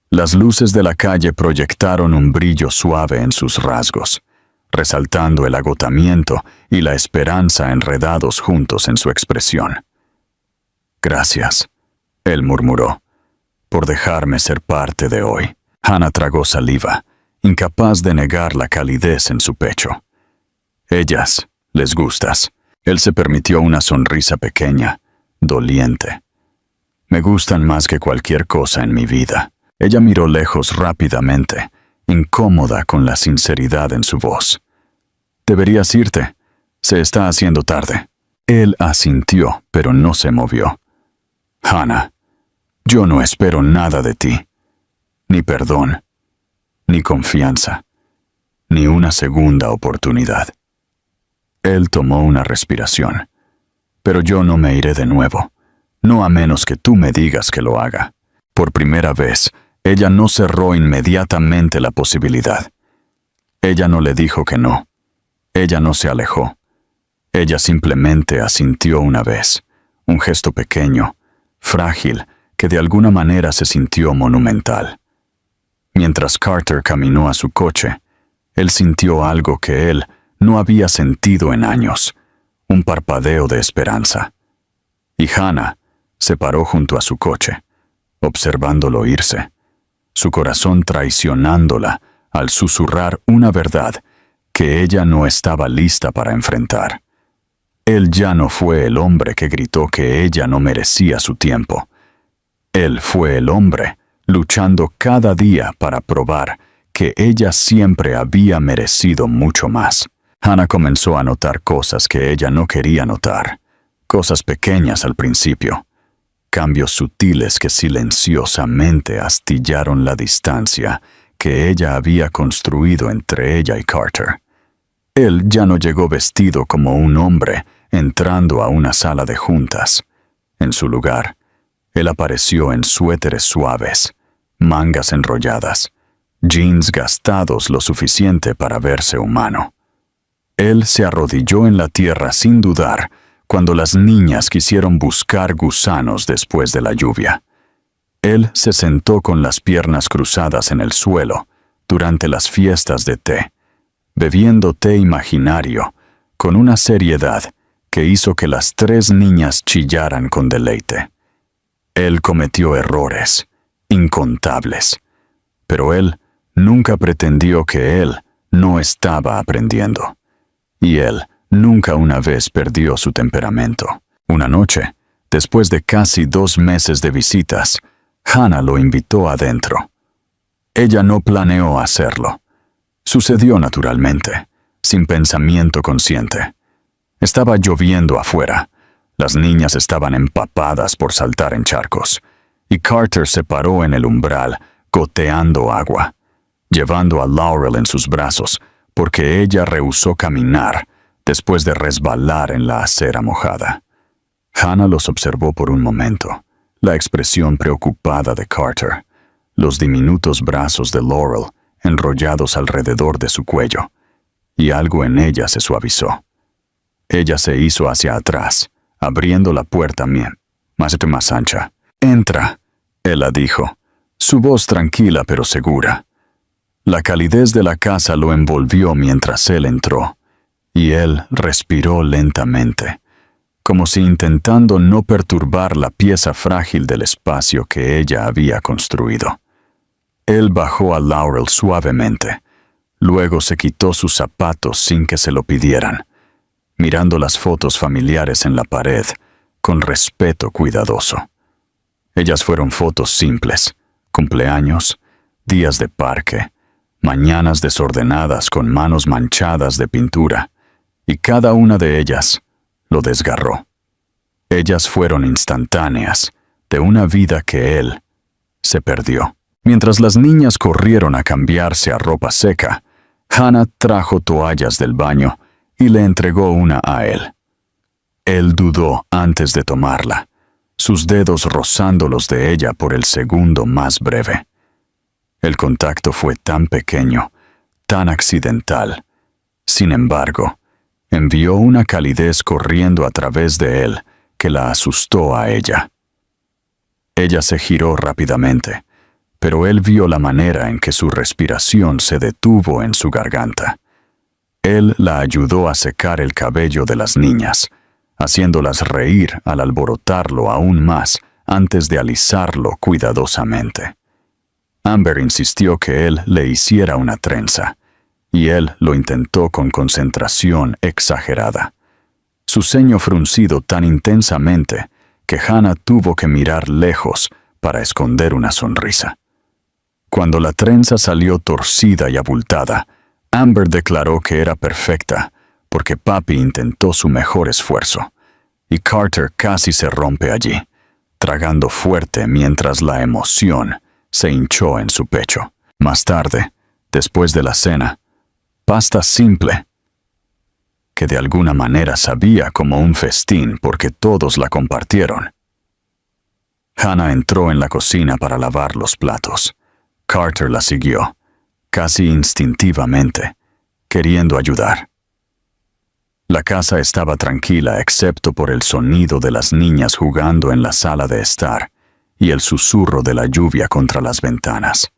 Las luces de la calle proyectaron un brillo suave en sus rasgos, resaltando el agotamiento y la esperanza enredados juntos en su expresión. Gracias, él murmuró, por dejarme ser parte de hoy. Hannah tragó saliva, incapaz de negar la calidez en su pecho. Ellas, les gustas. Él se permitió una sonrisa pequeña, doliente. Me gustan más que cualquier cosa en mi vida. Ella miró lejos rápidamente, incómoda con la sinceridad en su voz. Deberías irte. Se está haciendo tarde. Él asintió, pero no se movió. Hannah, yo no espero nada de ti. Ni perdón, ni confianza, ni una segunda oportunidad. Él tomó una respiración. Pero yo no me iré de nuevo, no a menos que tú me digas que lo haga. Por primera vez, ella no cerró inmediatamente la posibilidad. Ella no le dijo que no. Ella no se alejó. Ella simplemente asintió una vez, un gesto pequeño, frágil, que de alguna manera se sintió monumental. Mientras Carter caminó a su coche, él sintió algo que él no había sentido en años, un parpadeo de esperanza. Y Hannah se paró junto a su coche, observándolo irse, su corazón traicionándola al susurrar una verdad que ella no estaba lista para enfrentar. Él ya no fue el hombre que gritó que ella no merecía su tiempo. Él fue el hombre luchando cada día para probar que ella siempre había merecido mucho más. Hannah comenzó a notar cosas que ella no quería notar, cosas pequeñas al principio, cambios sutiles que silenciosamente astillaron la distancia que ella había construido entre ella y Carter. Él ya no llegó vestido como un hombre entrando a una sala de juntas. En su lugar, él apareció en suéteres suaves, mangas enrolladas, jeans gastados lo suficiente para verse humano. Él se arrodilló en la tierra sin dudar cuando las niñas quisieron buscar gusanos después de la lluvia. Él se sentó con las piernas cruzadas en el suelo durante las fiestas de té, bebiendo té imaginario con una seriedad que hizo que las 3 niñas chillaran con deleite. Él cometió errores, incontables, pero él nunca pretendió que él no estaba aprendiendo. Y él nunca una vez perdió su temperamento. Una noche, después de casi 2 meses de visitas, Hannah lo invitó adentro. Ella no planeó hacerlo. Sucedió naturalmente, sin pensamiento consciente. Estaba lloviendo afuera. Las niñas estaban empapadas por saltar en charcos, y Carter se paró en el umbral, goteando agua, llevando a Laurel en sus brazos, porque ella rehusó caminar después de resbalar en la acera mojada. Hannah los observó por un momento, la expresión preocupada de Carter, los diminutos brazos de Laurel enrollados alrededor de su cuello, y algo en ella se suavizó. Ella se hizo hacia atrás, abriendo la puerta más ancha. «Entra», él la dijo, su voz tranquila pero segura. La calidez de la casa lo envolvió mientras él entró, y él respiró lentamente, como si intentando no perturbar la pieza frágil del espacio que ella había construido. Él bajó a Laurel suavemente, luego se quitó sus zapatos sin que se lo pidieran, mirando las fotos familiares en la pared con respeto cuidadoso. Ellas fueron fotos simples, cumpleaños, días de parque, mañanas desordenadas con manos manchadas de pintura, y cada una de ellas lo desgarró. Ellas fueron instantáneas, de una vida que él se perdió. Mientras las niñas corrieron a cambiarse a ropa seca, Hannah trajo toallas del baño y le entregó una a él. Él dudó antes de tomarla, sus dedos rozando los de ella por el segundo más breve. El contacto fue tan pequeño, tan accidental. Sin embargo, envió una calidez corriendo a través de él que la asustó a ella. Ella se giró rápidamente, pero él vio la manera en que su respiración se detuvo en su garganta. Él la ayudó a secar el cabello de las niñas, haciéndolas reír al alborotarlo aún más antes de alisarlo cuidadosamente. Amber insistió que él le hiciera una trenza, y él lo intentó con concentración exagerada. Su ceño fruncido tan intensamente que Hannah tuvo que mirar lejos para esconder una sonrisa. Cuando la trenza salió torcida y abultada, Amber declaró que era perfecta, porque papi intentó su mejor esfuerzo, y Carter casi se rompe allí, tragando fuerte mientras la emoción se hinchó en su pecho. Más tarde, después de la cena, pasta simple, que de alguna manera sabía como un festín porque todos la compartieron. Hannah entró en la cocina para lavar los platos. Carter la siguió, casi instintivamente, queriendo ayudar. La casa estaba tranquila excepto por el sonido de las niñas jugando en la sala de estar y el susurro de la lluvia contra las ventanas.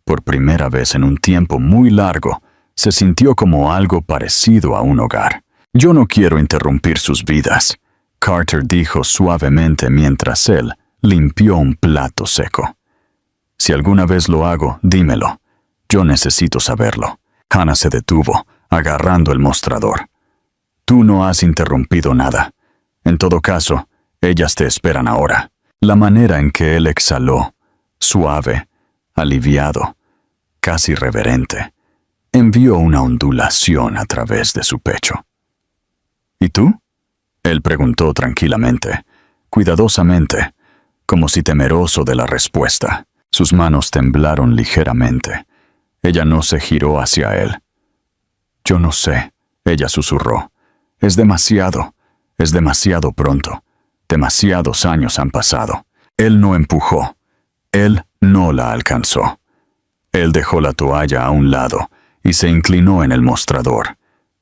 Por primera vez en un tiempo muy largo, se sintió como algo parecido a un hogar. «Yo no quiero interrumpir sus vidas», Carter dijo suavemente mientras él limpió un plato seco. «Si alguna vez lo hago, dímelo. Yo necesito saberlo». Hannah se detuvo, agarrando el mostrador. «Tú no has interrumpido nada. En todo caso, ellas te esperan ahora». La manera en que él exhaló, suave, aliviado, casi reverente, envió una ondulación a través de su pecho. «¿Y tú?», él preguntó tranquilamente, cuidadosamente, como si temeroso de la respuesta. Sus manos temblaron ligeramente. Ella no se giró hacia él. «Yo no sé», ella susurró. Es demasiado pronto. Demasiados años han pasado». Él no empujó. Él no la alcanzó. Él dejó la toalla a un lado y se inclinó en el mostrador,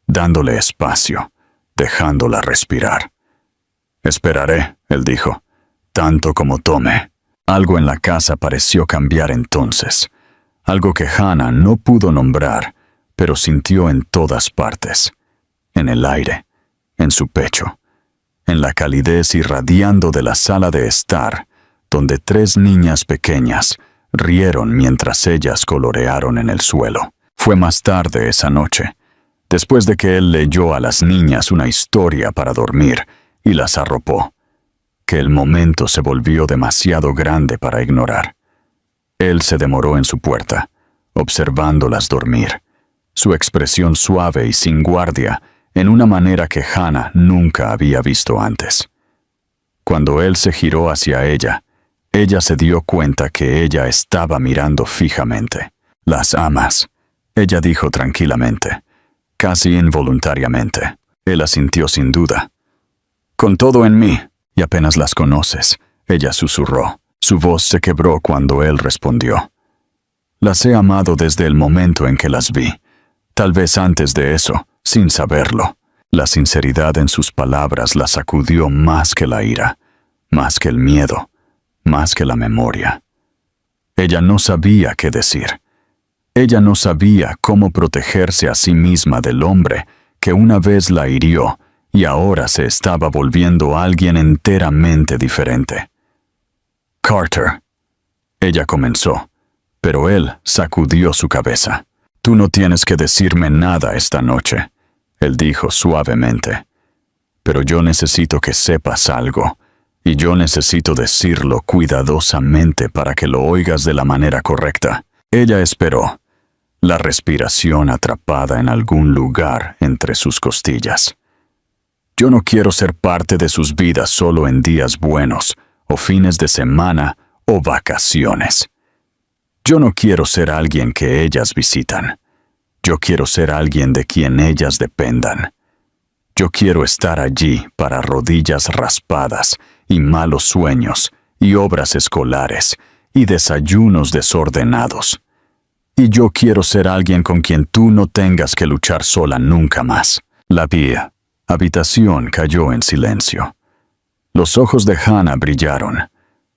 dándole espacio, dejándola respirar. «Esperaré», él dijo, «tanto como tome». Algo en la casa pareció cambiar entonces, algo que Hannah no pudo nombrar, pero sintió en todas partes, en el aire, en su pecho, en la calidez irradiando de la sala de estar, donde 3 niñas pequeñas rieron mientras ellas colorearon en el suelo. Fue más tarde esa noche, después de que él leyó a las niñas una historia para dormir y las arropó, que el momento se volvió demasiado grande para ignorar. Él se demoró en su puerta, observándolas dormir, su expresión suave y sin guardia, en una manera que Hannah nunca había visto antes. Cuando él se giró hacia ella, ella se dio cuenta que ella estaba mirando fijamente. «Las amas», ella dijo tranquilamente, casi involuntariamente. Él asintió sin duda. «Con todo en mí, y apenas las conoces», ella susurró. Su voz se quebró cuando él respondió. «Las he amado desde el momento en que las vi. Tal vez antes de eso, sin saberlo». La sinceridad en sus palabras la sacudió más que la ira, más que el miedo, más que la memoria. Ella no sabía qué decir. Ella no sabía cómo protegerse a sí misma del hombre que una vez la hirió y ahora se estaba volviendo alguien enteramente diferente. «Carter», ella comenzó, pero él sacudió su cabeza. «Tú no tienes que decirme nada esta noche», él dijo suavemente. «Pero yo necesito que sepas algo, y yo necesito decirlo cuidadosamente para que lo oigas de la manera correcta». Ella esperó, la respiración atrapada en algún lugar entre sus costillas. «Yo no quiero ser parte de sus vidas solo en días buenos, o fines de semana, o vacaciones. Yo no quiero ser alguien que ellas visitan. Yo quiero ser alguien de quien ellas dependan. Yo quiero estar allí para rodillas raspadas y malos sueños y obras escolares y desayunos desordenados. Y yo quiero ser alguien con quien tú no tengas que luchar sola nunca más». La habitación cayó en silencio. Los ojos de Hannah brillaron,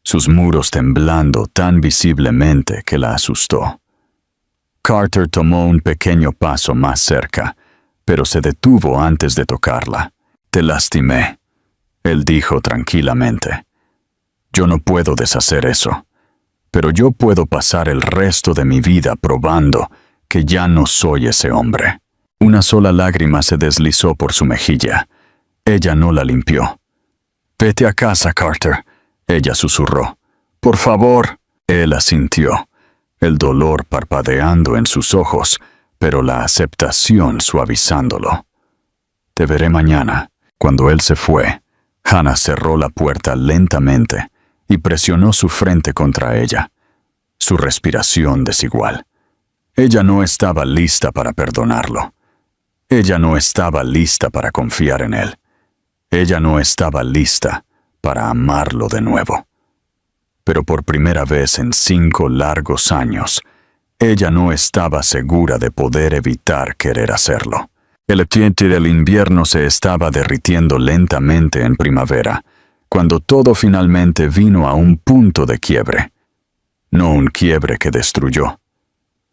sus muros temblando tan visiblemente que la asustó. Carter tomó un pequeño paso más cerca, pero se detuvo antes de tocarla. Te lastimé, él dijo tranquilamente. Yo no puedo deshacer eso, pero yo puedo pasar el resto de mi vida probando que ya no soy ese hombre. Una sola lágrima se deslizó por su mejilla. Ella no la limpió. Vete a casa, Carter, ella susurró. Por favor. Él asintió, el dolor parpadeando en sus ojos, pero la aceptación suavizándolo. Te veré mañana. Cuando él se fue, Hannah cerró la puerta lentamente y presionó su frente contra ella. Su respiración desigual. Ella no estaba lista para perdonarlo. Ella no estaba lista para confiar en él. Ella no estaba lista para amarlo de nuevo. Pero por primera vez en 5 largos años, ella no estaba segura de poder evitar querer hacerlo. El ambiente del invierno se estaba derritiendo lentamente en primavera, cuando todo finalmente vino a un punto de quiebre. No un quiebre que destruyó,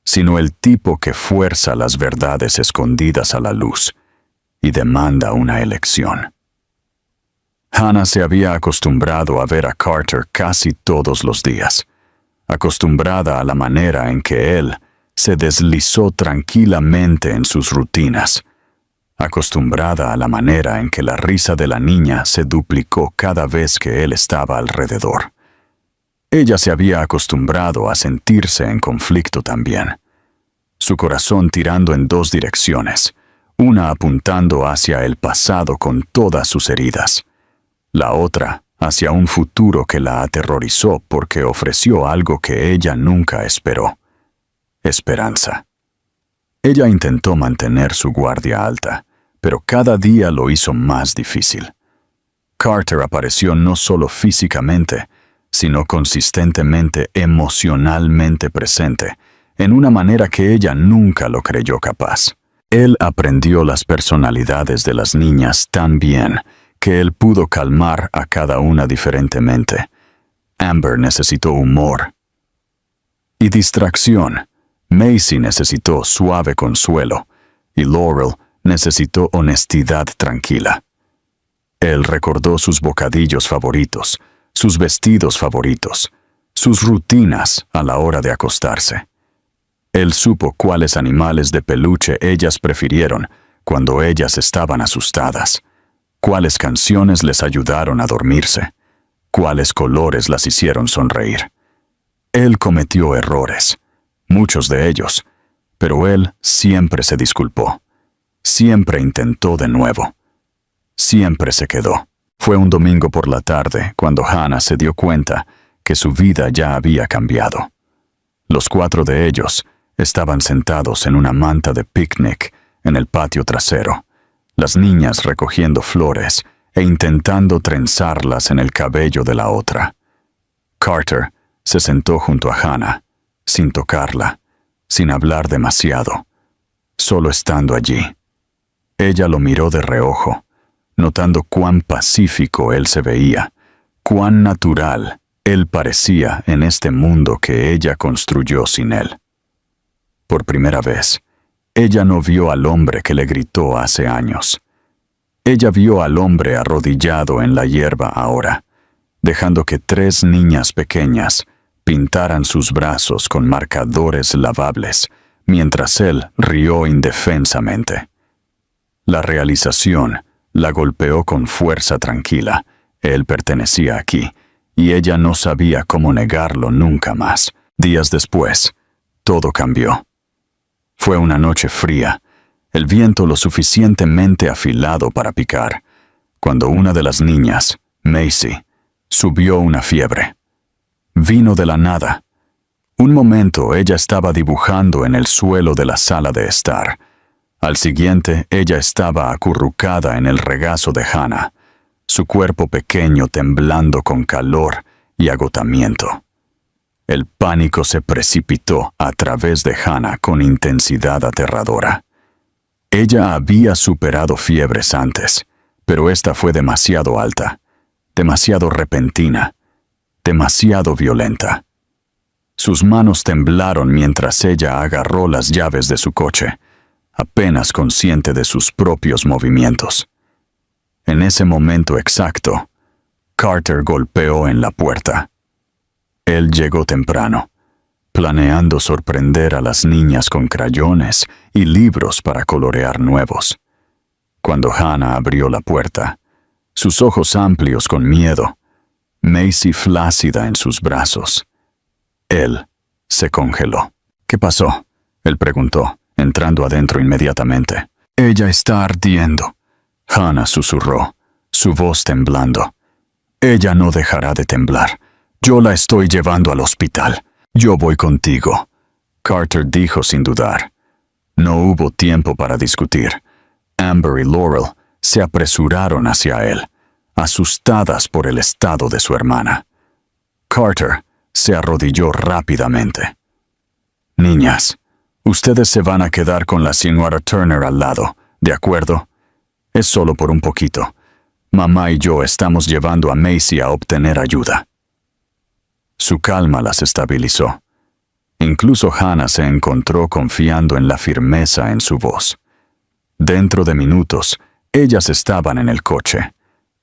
sino el tipo que fuerza las verdades escondidas a la luz y demanda una elección. Hannah se había acostumbrado a ver a Carter casi todos los días, acostumbrada a la manera en que él se deslizó tranquilamente en sus rutinas, acostumbrada a la manera en que la risa de la niña se duplicó cada vez que él estaba alrededor. Ella se había acostumbrado a sentirse en conflicto también, su corazón tirando en 2 direcciones, una apuntando hacia el pasado con todas sus heridas, la otra hacia un futuro que la aterrorizó porque ofreció algo que ella nunca esperó: esperanza. Ella intentó mantener su guardia alta, pero cada día lo hizo más difícil. Carter apareció no solo físicamente, sino consistentemente emocionalmente presente, en una manera que ella nunca lo creyó capaz. Él aprendió las personalidades de las niñas tan bien que él pudo calmar a cada una diferentemente. Amber necesitó humor y distracción. Macy necesitó suave consuelo y Laurel necesitó honestidad tranquila. Él recordó sus bocadillos favoritos, sus vestidos favoritos, sus rutinas a la hora de acostarse. Él supo cuáles animales de peluche ellas prefirieron cuando ellas estaban asustadas, cuáles canciones les ayudaron a dormirse, cuáles colores las hicieron sonreír. Él cometió errores, muchos de ellos, pero él siempre se disculpó, siempre intentó de nuevo, siempre se quedó. Fue un domingo por la tarde cuando Hannah se dio cuenta que su vida ya había cambiado. Los 4 de ellos estaban sentados en una manta de picnic en el patio trasero, las niñas recogiendo flores e intentando trenzarlas en el cabello de la otra. Carter se sentó junto a Hannah, sin tocarla, sin hablar demasiado, solo estando allí. Ella lo miró de reojo, notando cuán pacífico él se veía, cuán natural él parecía en este mundo que ella construyó sin él. Por primera vez, ella no vio al hombre que le gritó hace años. Ella vio al hombre arrodillado en la hierba ahora, dejando que 3 niñas pequeñas pintaran sus brazos con marcadores lavables, mientras él rió indefensamente. La realización la golpeó con fuerza tranquila. Él pertenecía aquí, y ella no sabía cómo negarlo nunca más. Días después, todo cambió. Fue una noche fría, el viento lo suficientemente afilado para picar, cuando una de las niñas, Macy, subió una fiebre. Vino de la nada. Un momento ella estaba dibujando en el suelo de la sala de estar. Al siguiente, ella estaba acurrucada en el regazo de Hannah, su cuerpo pequeño temblando con calor y agotamiento. El pánico se precipitó a través de Hannah con intensidad aterradora. Ella había superado fiebres antes, pero esta fue demasiado alta, demasiado repentina, demasiado violenta. Sus manos temblaron mientras ella agarró las llaves de su coche, apenas consciente de sus propios movimientos. En ese momento exacto, Carter golpeó en la puerta. Él llegó temprano, planeando sorprender a las niñas con crayones y libros para colorear nuevos. Cuando Hannah abrió la puerta, sus ojos amplios con miedo, Macy flácida en sus brazos, él se congeló. ¿Qué pasó?, él preguntó, entrando adentro inmediatamente. Ella está ardiendo, Hannah susurró, su voz temblando. Ella no dejará de temblar. Yo la estoy llevando al hospital. Yo voy contigo, Carter dijo sin dudar. No hubo tiempo para discutir. Amber y Laurel se apresuraron hacia él, asustadas por el estado de su hermana. Carter se arrodilló rápidamente. Niñas, ustedes se van a quedar con la señora Turner al lado, ¿de acuerdo? Es solo por un poquito. Mamá y yo estamos llevando a Macy a obtener ayuda. Su calma las estabilizó. Incluso Hannah se encontró confiando en la firmeza en su voz. Dentro de minutos, ellas estaban en el coche,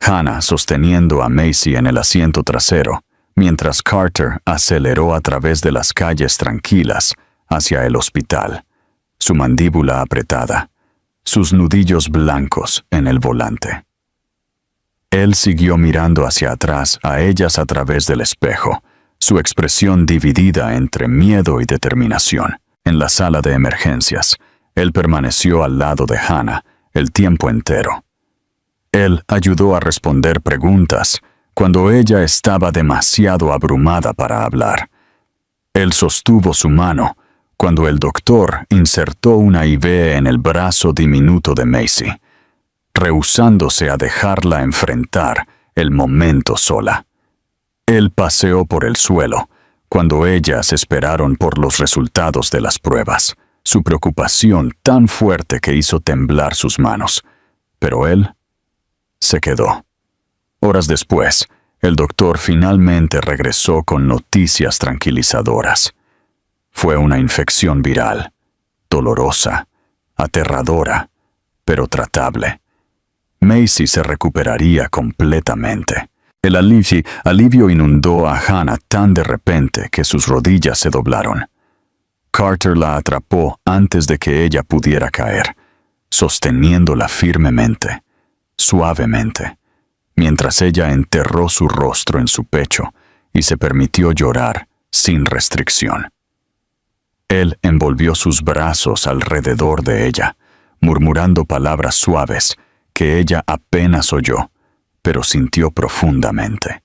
Hannah sosteniendo a Macy en el asiento trasero, mientras Carter aceleró a través de las calles tranquilas hacia el hospital, su mandíbula apretada, sus nudillos blancos en el volante. Él siguió mirando hacia atrás a ellas a través del espejo, su expresión dividida entre miedo y determinación. En la sala de emergencias, él permaneció al lado de Hannah el tiempo entero. Él ayudó a responder preguntas cuando ella estaba demasiado abrumada para hablar. Él sostuvo su mano cuando el doctor insertó una IV en el brazo diminuto de Macy, rehusándose a dejarla enfrentar el momento sola. Él paseó por el suelo cuando ellas esperaron por los resultados de las pruebas, su preocupación tan fuerte que hizo temblar sus manos. Pero él se quedó. Horas después, el doctor finalmente regresó con noticias tranquilizadoras. Fue una infección viral, dolorosa, aterradora, pero tratable. Macy se recuperaría completamente. El alivio inundó a Hannah tan de repente que sus rodillas se doblaron. Carter la atrapó antes de que ella pudiera caer, sosteniéndola firmemente, suavemente, mientras ella enterró su rostro en su pecho y se permitió llorar sin restricción. Él envolvió sus brazos alrededor de ella, murmurando palabras suaves que ella apenas oyó, pero sintió profundamente.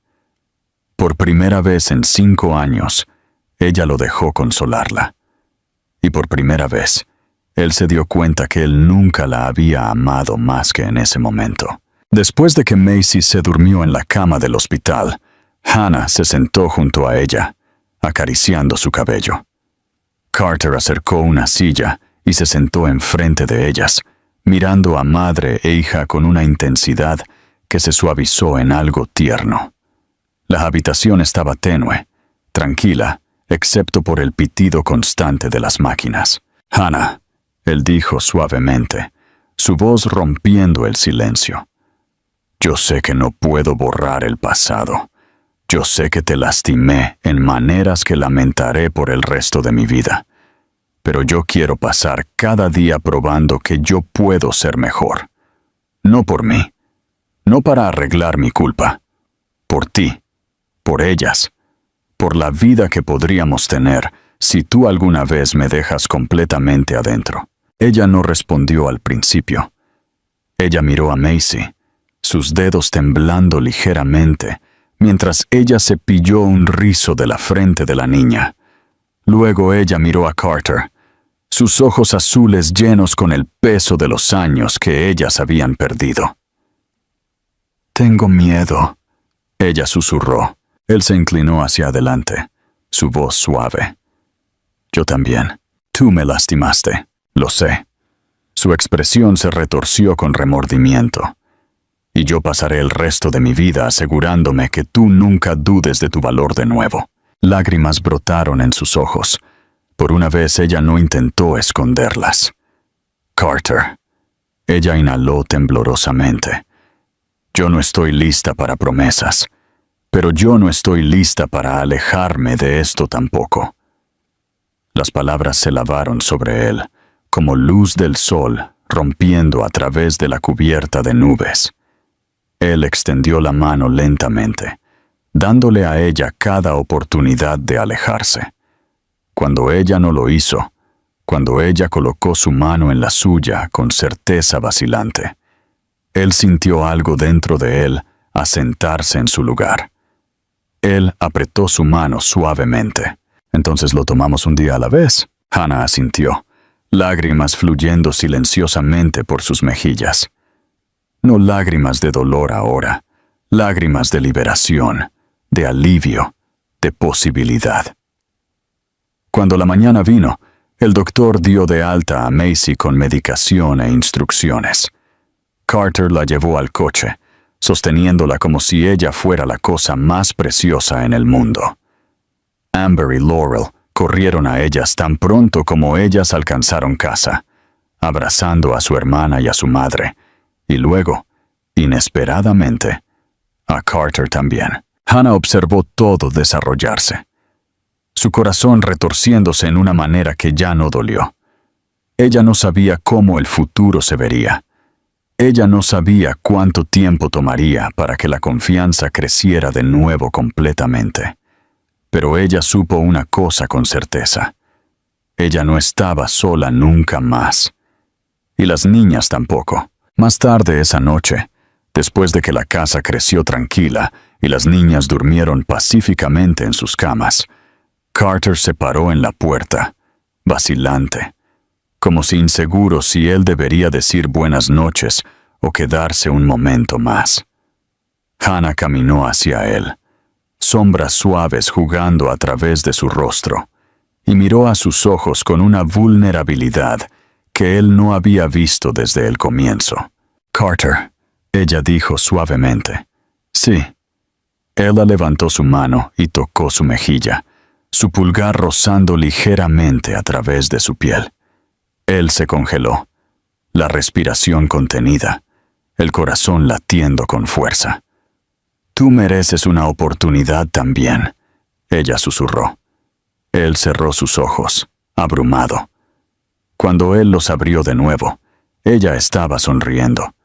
Por primera vez en 5 años, ella lo dejó consolarla. Y por primera vez, él se dio cuenta que él nunca la había amado más que en ese momento. Después de que Macy se durmió en la cama del hospital, Hannah se sentó junto a ella, acariciando su cabello. Carter acercó una silla y se sentó enfrente de ellas, mirando a madre e hija con una intensidad que se suavizó en algo tierno. La habitación estaba tenue, tranquila, excepto por el pitido constante de las máquinas. «Hannah», él dijo suavemente, su voz rompiendo el silencio. «Yo sé que no puedo borrar el pasado. Yo sé que te lastimé en maneras que lamentaré por el resto de mi vida. Pero yo quiero pasar cada día probando que yo puedo ser mejor. No por mí. No para arreglar mi culpa. Por ti. Por ellas. Por la vida que podríamos tener si tú alguna vez me dejas completamente adentro». Ella no respondió al principio. Ella miró a Macy, sus dedos temblando ligeramente, mientras ella cepilló un rizo de la frente de la niña. Luego ella miró a Carter, sus ojos azules llenos con el peso de los años que ellas habían perdido. «Tengo miedo», ella susurró. Él se inclinó hacia adelante, su voz suave. «Yo también. Tú me lastimaste, lo sé». Su expresión se retorció con remordimiento. «Y yo pasaré el resto de mi vida asegurándome que tú nunca dudes de tu valor de nuevo». Lágrimas brotaron en sus ojos. Por una vez ella no intentó esconderlas. «Carter». Ella inhaló temblorosamente. Yo no estoy lista para promesas, pero yo no estoy lista para alejarme de esto tampoco. Las palabras se lavaron sobre él, como luz del sol rompiendo a través de la cubierta de nubes. Él extendió la mano lentamente, dándole a ella cada oportunidad de alejarse. Cuando ella no lo hizo, cuando ella colocó su mano en la suya con certeza vacilante, él sintió algo dentro de él asentarse en su lugar. Él apretó su mano suavemente. Entonces lo tomamos un día a la vez. Hannah asintió, lágrimas fluyendo silenciosamente por sus mejillas. No lágrimas de dolor ahora, lágrimas de liberación, de alivio, de posibilidad. Cuando la mañana vino, el doctor dio de alta a Macy con medicación e instrucciones. Carter la llevó al coche, sosteniéndola como si ella fuera la cosa más preciosa en el mundo. Amber y Laurel corrieron a ellas tan pronto como ellas alcanzaron casa, abrazando a su hermana y a su madre, y luego, inesperadamente, a Carter también. Hannah observó todo desarrollarse, su corazón retorciéndose en una manera que ya no dolió. Ella no sabía cómo el futuro se vería. Ella no sabía cuánto tiempo tomaría para que la confianza creciera de nuevo completamente. Pero ella supo una cosa con certeza. Ella no estaba sola nunca más. Y las niñas tampoco. Más tarde esa noche, después de que la casa creció tranquila y las niñas durmieron pacíficamente en sus camas, Carter se paró en la puerta, vacilante, como si inseguro si él debería decir buenas noches o quedarse un momento más. Hannah caminó hacia él, sombras suaves jugando a través de su rostro, y miró a sus ojos con una vulnerabilidad que él no había visto desde el comienzo. «Carter», ella dijo suavemente. «Sí». Ella levantó su mano y tocó su mejilla, su pulgar rozando ligeramente a través de su piel. Él se congeló, la respiración contenida, el corazón latiendo con fuerza. «Tú mereces una oportunidad también», ella susurró. Él cerró sus ojos, abrumado. Cuando él los abrió de nuevo, ella estaba sonriendo,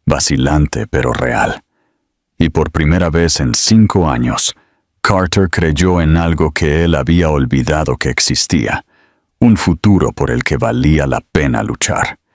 vacilante pero real. Y por primera vez en 5 años, Carter creyó en algo que él había olvidado que existía, un futuro por el que valía la pena luchar.